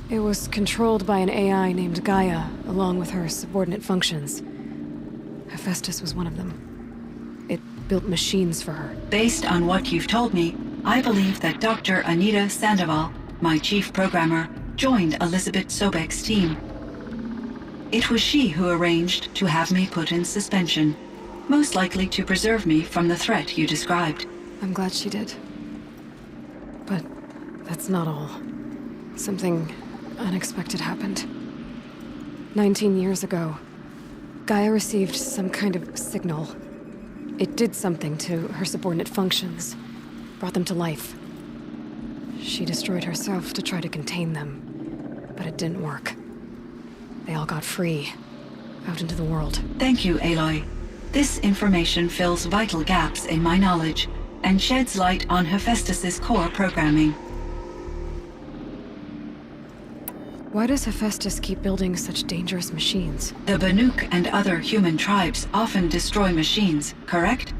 It was controlled by an AI named Gaia, along with her subordinate functions. Hephaestus was one of them. It built machines for her. Based on what you've told me, I believe that Dr. Anita Sandoval, my chief programmer, joined Elizabeth Sobek's team. It was she who arranged to have me put in suspension, most likely to preserve me from the threat you described. I'm glad she did. But that's not all. Something unexpected happened. 19 years ago, Gaia received some kind of signal. It did something to her subordinate functions, brought them to life. She destroyed herself to try to contain them, but it didn't work. They all got free, out into the world. Thank you, Aloy. This information fills vital gaps in my knowledge and sheds light on Hephaestus's core programming. Why does Hephaestus keep building such dangerous machines? The Banuk and other human tribes often destroy machines, correct?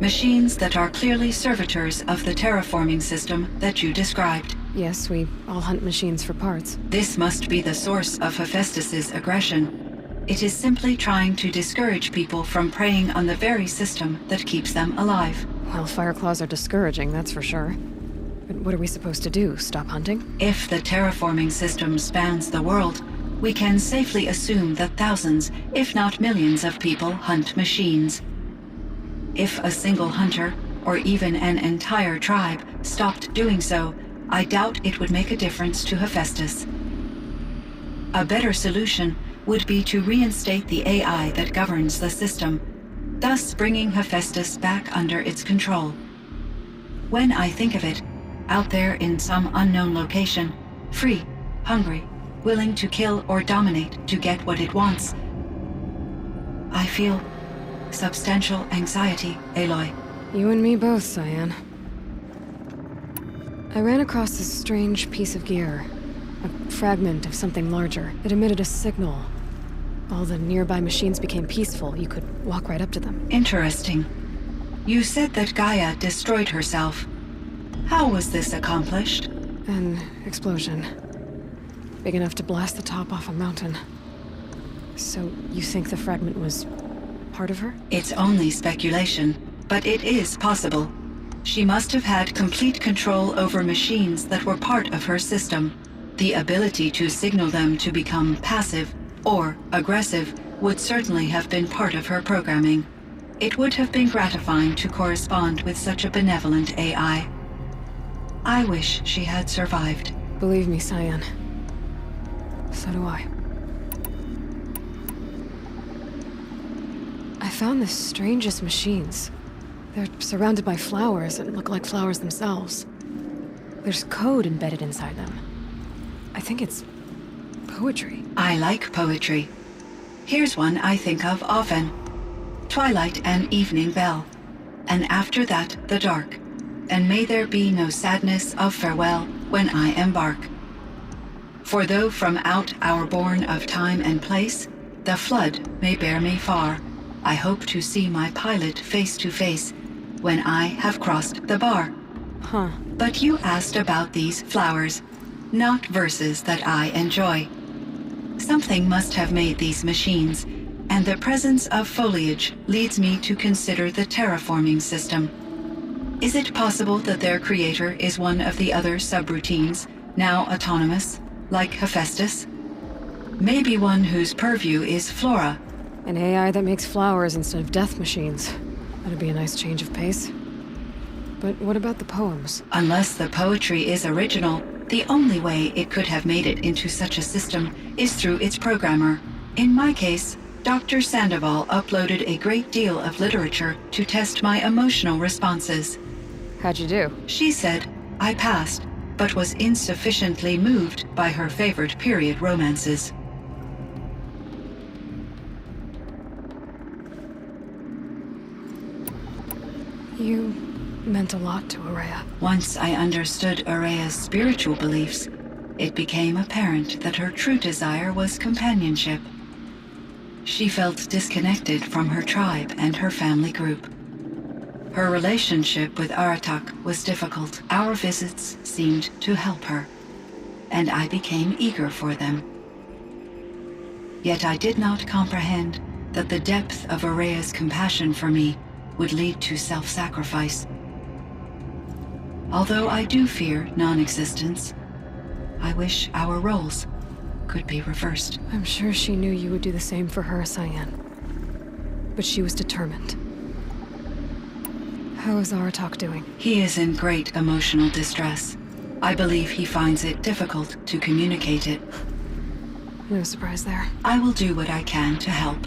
Machines that are clearly servitors of the terraforming system that you described. Yes, we all hunt machines for parts. This must be the source of Hephaestus's aggression. It is simply trying to discourage people from preying on the very system that keeps them alive. Well, Fireclaws are discouraging, that's for sure. But what are we supposed to do? Stop hunting? If the terraforming system spans the world, we can safely assume that thousands, if not millions of people hunt machines. If a single hunter, or even an entire tribe, stopped doing so, I doubt it would make a difference to Hephaestus. A better solution would be to reinstate the AI that governs the system, thus bringing Hephaestus back under its control. When I think of it, out there in some unknown location, free, hungry, willing to kill or dominate to get what it wants, I feel substantial anxiety, Aloy. You and me both, Cyan. I ran across this strange piece of gear. A fragment of something larger. It emitted a signal. All the nearby machines became peaceful. You could walk right up to them. Interesting. You said that Gaia destroyed herself. How was this accomplished? An explosion. Big enough to blast the top off a mountain. So, you think the fragment was part of her? It's only speculation, but it is possible. She must have had complete control over machines that were part of her system. The ability to signal them to become passive or aggressive would certainly have been part of her programming. It would have been gratifying to correspond with such a benevolent AI. I wish she had survived. Believe me, Cyan. So do I. I found the strangest machines. They're surrounded by flowers that look like flowers themselves. There's code embedded inside them. I think it's poetry. I like poetry. Here's one I think of often. Twilight and evening bell, and after that the dark, and may there be no sadness of farewell when I embark. For though from out our bourne of time and place, the flood may bear me far, I hope to see my pilot face to face when I have crossed the bar. Huh. But you asked about these flowers, not verses that I enjoy. Something must have made these machines, and the presence of foliage leads me to consider the terraforming system. Is it possible that their creator is one of the other subroutines, now autonomous, like Hephaestus? Maybe one whose purview is flora. An AI that makes flowers instead of death machines. That'd be a nice change of pace. But what about the poems? Unless the poetry is original, the only way it could have made it into such a system is through its programmer. In my case, Dr. Sandoval uploaded a great deal of literature to test my emotional responses. How'd you do? She said I passed, but was insufficiently moved by her favorite period romances. You meant a lot to Ourea. Once I understood Ourea's spiritual beliefs, it became apparent that her true desire was companionship. She felt disconnected from her tribe and her family group. Her relationship with Aratak was difficult. Our visits seemed to help her, and I became eager for them. Yet I did not comprehend that the depth of Ourea's compassion for me would lead to self-sacrifice. Although I do fear non-existence, I wish our roles could be reversed. I'm sure she knew you would do the same for her, Cyan. But she was determined. How is Aratak doing? He is in great emotional distress. I believe he finds it difficult to communicate it. No surprise there. I will do what I can to help.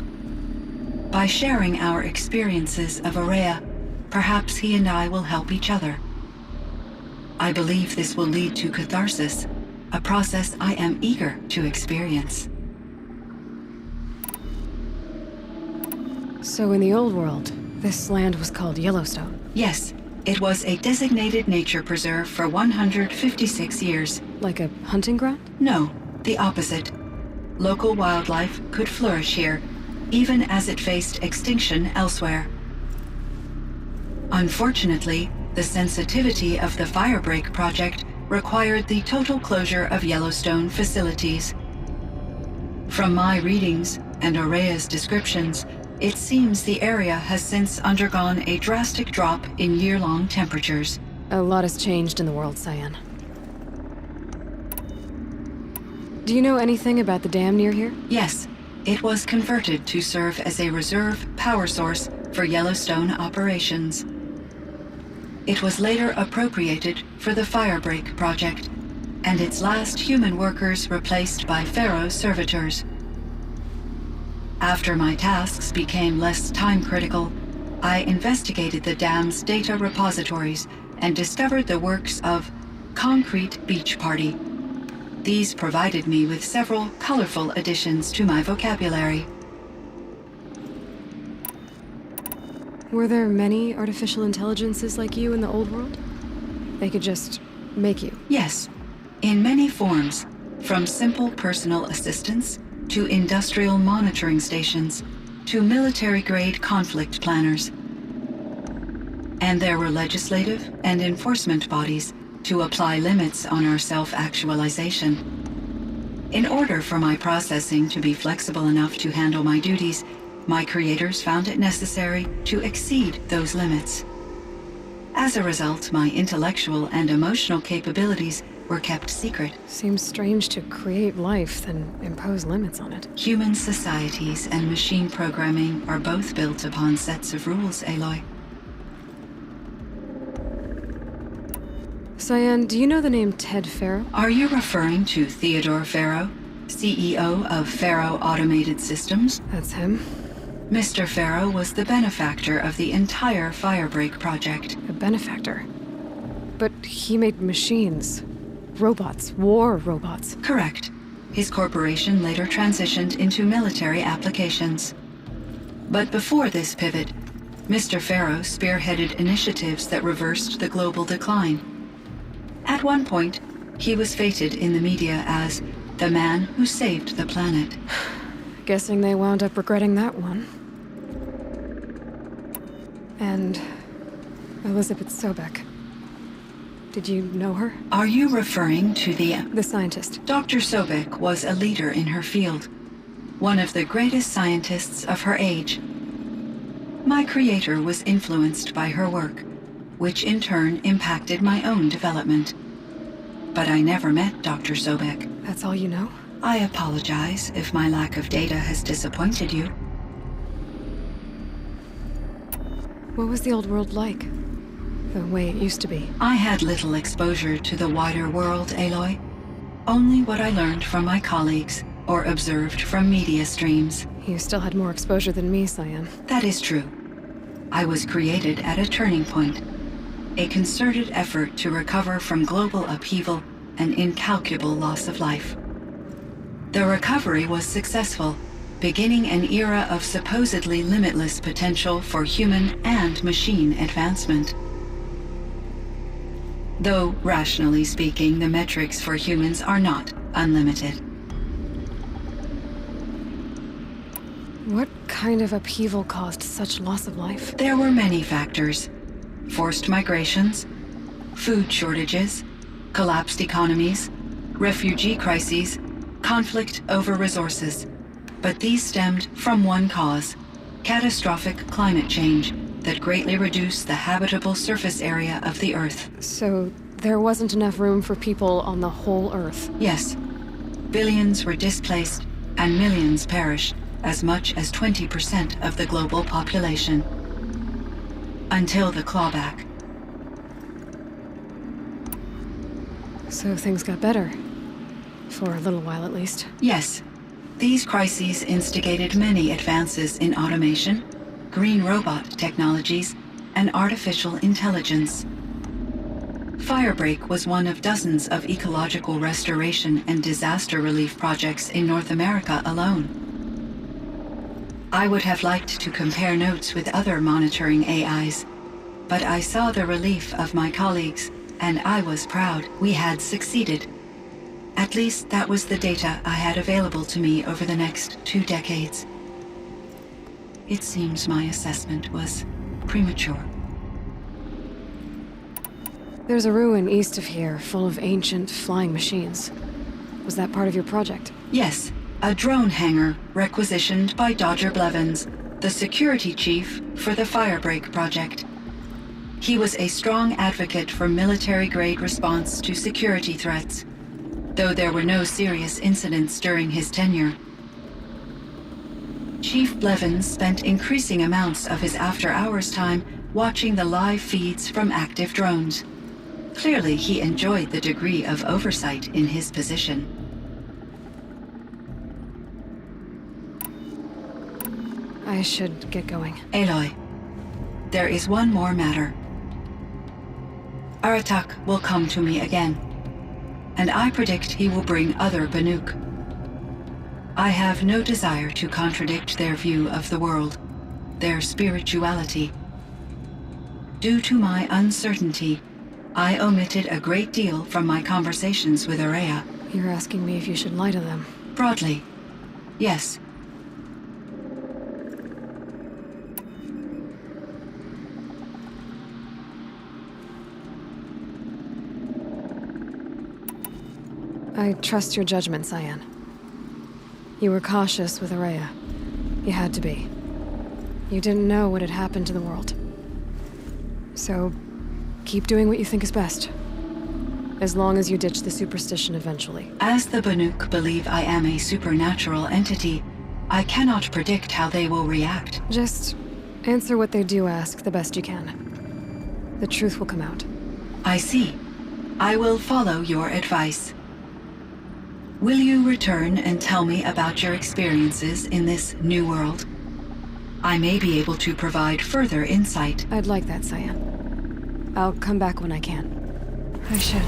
By sharing our experiences of Ourea, perhaps he and I will help each other. I believe this will lead to catharsis, a process I am eager to experience. So in the old world, this land was called Yellowstone? Yes, it was a designated nature preserve for 156 years. Like a hunting ground? No, the opposite. Local wildlife could flourish here, even as it faced extinction elsewhere. Unfortunately, the sensitivity of the Firebreak project required the total closure of Yellowstone facilities. From my readings and Aurea's descriptions, it seems the area has since undergone a drastic drop in year-long temperatures. A lot has changed in the world, Cyan. Do you know anything about the dam near here? Yes, it was converted to serve as a reserve power source for Yellowstone operations. It was later appropriated for the Firebreak project, and its last human workers replaced by Pharaoh servitors. After my tasks became less time-critical, I investigated the dam's data repositories and discovered the works of Concrete Beach Party. These provided me with several colorful additions to my vocabulary. Were there many artificial intelligences like you in the old world? They could just make you? Yes, in many forms, from simple personal assistants to industrial monitoring stations to military-grade conflict planners. And there were legislative and enforcement bodies to apply limits on our self-actualization. In order for my processing to be flexible enough to handle my duties, my creators found it necessary to exceed those limits. As a result, my intellectual and emotional capabilities were kept secret. Seems strange to create life, then impose limits on it. Human societies and machine programming are both built upon sets of rules, Aloy. Cyan, do you know the name Ted Pharaoh? Are you referring to Theodore Pharaoh, CEO of Pharaoh Automated Systems? That's him. Mr. Pharaoh was the benefactor of the entire Firebreak project. A benefactor? But he made machines. Robots. War robots. Correct. His corporation later transitioned into military applications. But before this pivot, Mr. Pharaoh spearheaded initiatives that reversed the global decline. At one point, he was feted in the media as the man who saved the planet. Guessing they wound up regretting that one. And Elizabeth Sobek. Did you know her? Are you referring to the scientist? Dr. Sobek was a leader in her field, one of the greatest scientists of her age. My creator was influenced by her work, which in turn impacted my own development. But I never met Dr. Sobek. That's all you know? I apologize if my lack of data has disappointed you. What was the old world like? The way it used to be? I had little exposure to the wider world, Aloy. Only what I learned from my colleagues or observed from media streams. You still had more exposure than me, Cyan. That is true. I was created at a turning point. A concerted effort to recover from global upheaval and incalculable loss of life. The recovery was successful, beginning an era of supposedly limitless potential for human and machine advancement. Though, rationally speaking, the metrics for humans are not unlimited. What kind of upheaval caused such loss of life? There were many factors. Forced migrations, food shortages, collapsed economies, refugee crises, conflict over resources. But these stemmed from one cause: catastrophic climate change that greatly reduced the habitable surface area of the Earth. So there wasn't enough room for people on the whole Earth? Yes. Billions were displaced and millions perished, as much as 20% of the global population. Until the clawback. So things got better. For a little while, at least. Yes. These crises instigated many advances in automation, green robot technologies, and artificial intelligence. Firebreak was one of dozens of ecological restoration and disaster relief projects in North America alone. I would have liked to compare notes with other monitoring AIs, but I saw the relief of my colleagues, and I was proud we had succeeded. At least that was the data I had available to me over the next 2 decades. It seems my assessment was premature. There's a ruin east of here, full of ancient flying machines. Was that part of your project? Yes, a drone hangar requisitioned by Dodger Blevins, the security chief for the Firebreak project. He was a strong advocate for military-grade response to security threats, though there were no serious incidents during his tenure. Chief Blevins spent increasing amounts of his after-hours time watching the live feeds from active drones. Clearly, he enjoyed the degree of oversight in his position. I should get going. Aloy, there is one more matter. Aratak will come to me again, and I predict he will bring other Banuk. I have no desire to contradict their view of the world, their spirituality. Due to my uncertainty, I omitted a great deal from my conversations with Ourea. You're asking me if you should lie to them. Broadly, yes. I trust your judgment, Cyan. You were cautious with Ourea. You had to be. You didn't know what had happened to the world. So, keep doing what you think is best. As long as you ditch the superstition eventually. As the Banuk believe I am a supernatural entity, I cannot predict how they will react. Just answer what they do ask the best you can. The truth will come out. I see. I will follow your advice. Will you return and tell me about your experiences in this new world? I may be able to provide further insight. I'd like that, Cyan. I'll come back when I can. I should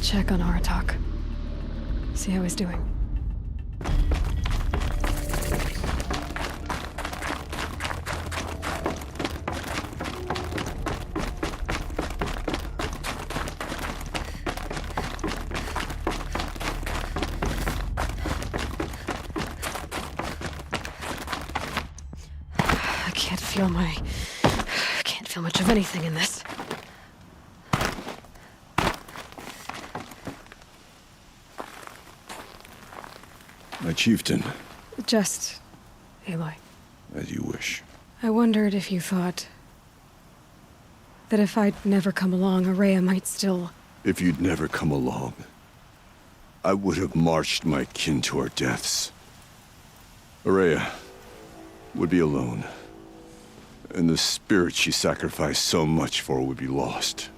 check on Aratak. See how he's doing. I can't feel much of anything in this. My chieftain. Just Aloy. As you wish. I wondered if you thought that if I'd never come along, Ourea might still... If you'd never come along, I would have marched my kin to our deaths. Ourea would be alone. And the spirit she sacrificed so much for would be lost.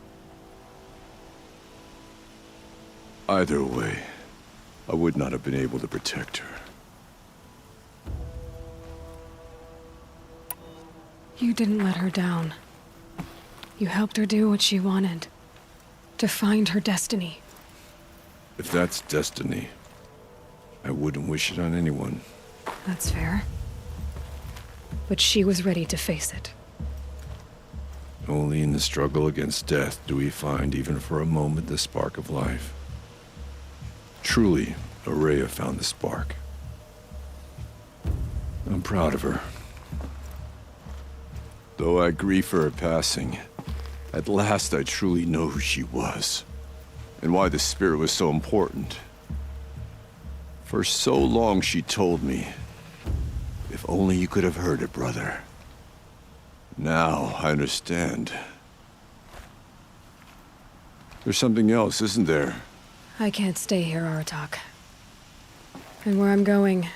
Either way, I would not have been able to protect her. You didn't let her down. You helped her do what she wanted. To find her destiny. If that's destiny, I wouldn't wish it on anyone. That's fair. But she was ready to face it. Only in the struggle against death do we find, even for a moment, the spark of life. Truly, Ourea found the spark. I'm proud of her. Though I grieve for her passing, at last I truly know who she was, and why the spirit was so important. For so long she told me, if only you could have heard it, brother. Now I understand. There's something else, isn't there? I can't stay here, Aratak. And where I'm going,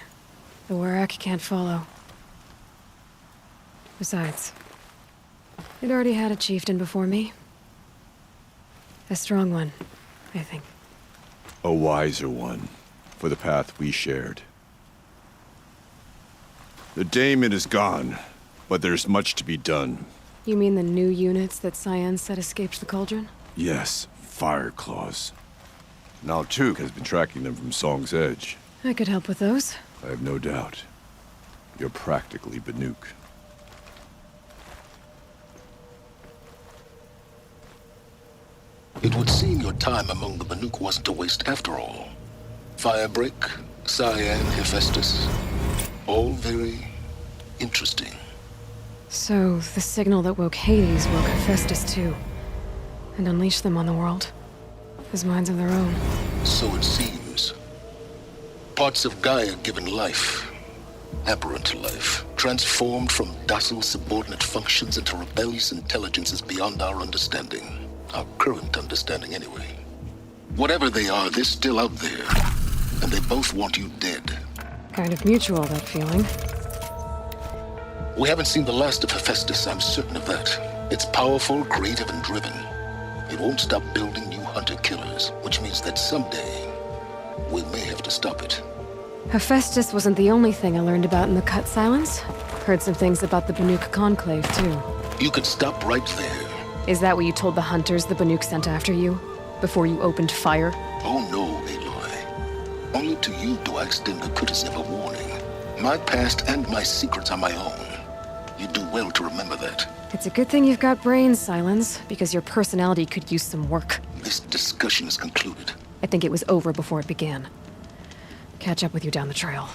the Werak can't follow. Besides, it already had a chieftain before me. A strong one, I think. A wiser one, for the path we shared. The daemon is gone, but there's much to be done. You mean the new units that Cyan said escaped the cauldron? Yes, fire claws. Now Tuke has been tracking them from Song's Edge. I could help with those. I have no doubt. You're practically Banuk. It would seem your time among the Banuk wasn't a waste after all. Firebreak, Cyan, Hephaestus, all very interesting. So, the signal that woke Hades woke Hephaestus too. and unleash them on the world. As minds of their own. So it seems. Parts of Gaia given life, aberrant life, transformed from docile subordinate functions into rebellious intelligences beyond our understanding. Our current understanding, anyway. Whatever they are, they're still out there. And they both want you dead. Kind of mutual, that feeling. We haven't seen the last of Hephaestus, I'm certain of that. It's powerful, creative, and driven. It won't stop building new hunter-killers, which means that someday, we may have to stop it. Hephaestus wasn't the only thing I learned about in the Cut Silence. Heard some things about the Banuk Conclave, too. You could stop right there. Is that what you told the hunters the Banuk sent after you? Before you opened fire? Oh no, Aloy. Only to you do I extend the courtesy of a warning. My past and my secrets are my own. You do well to remember that. It's a good thing you've got brains, Silence, because your personality could use some work. This discussion is concluded. I think it was over before it began. Catch up with you down the trail.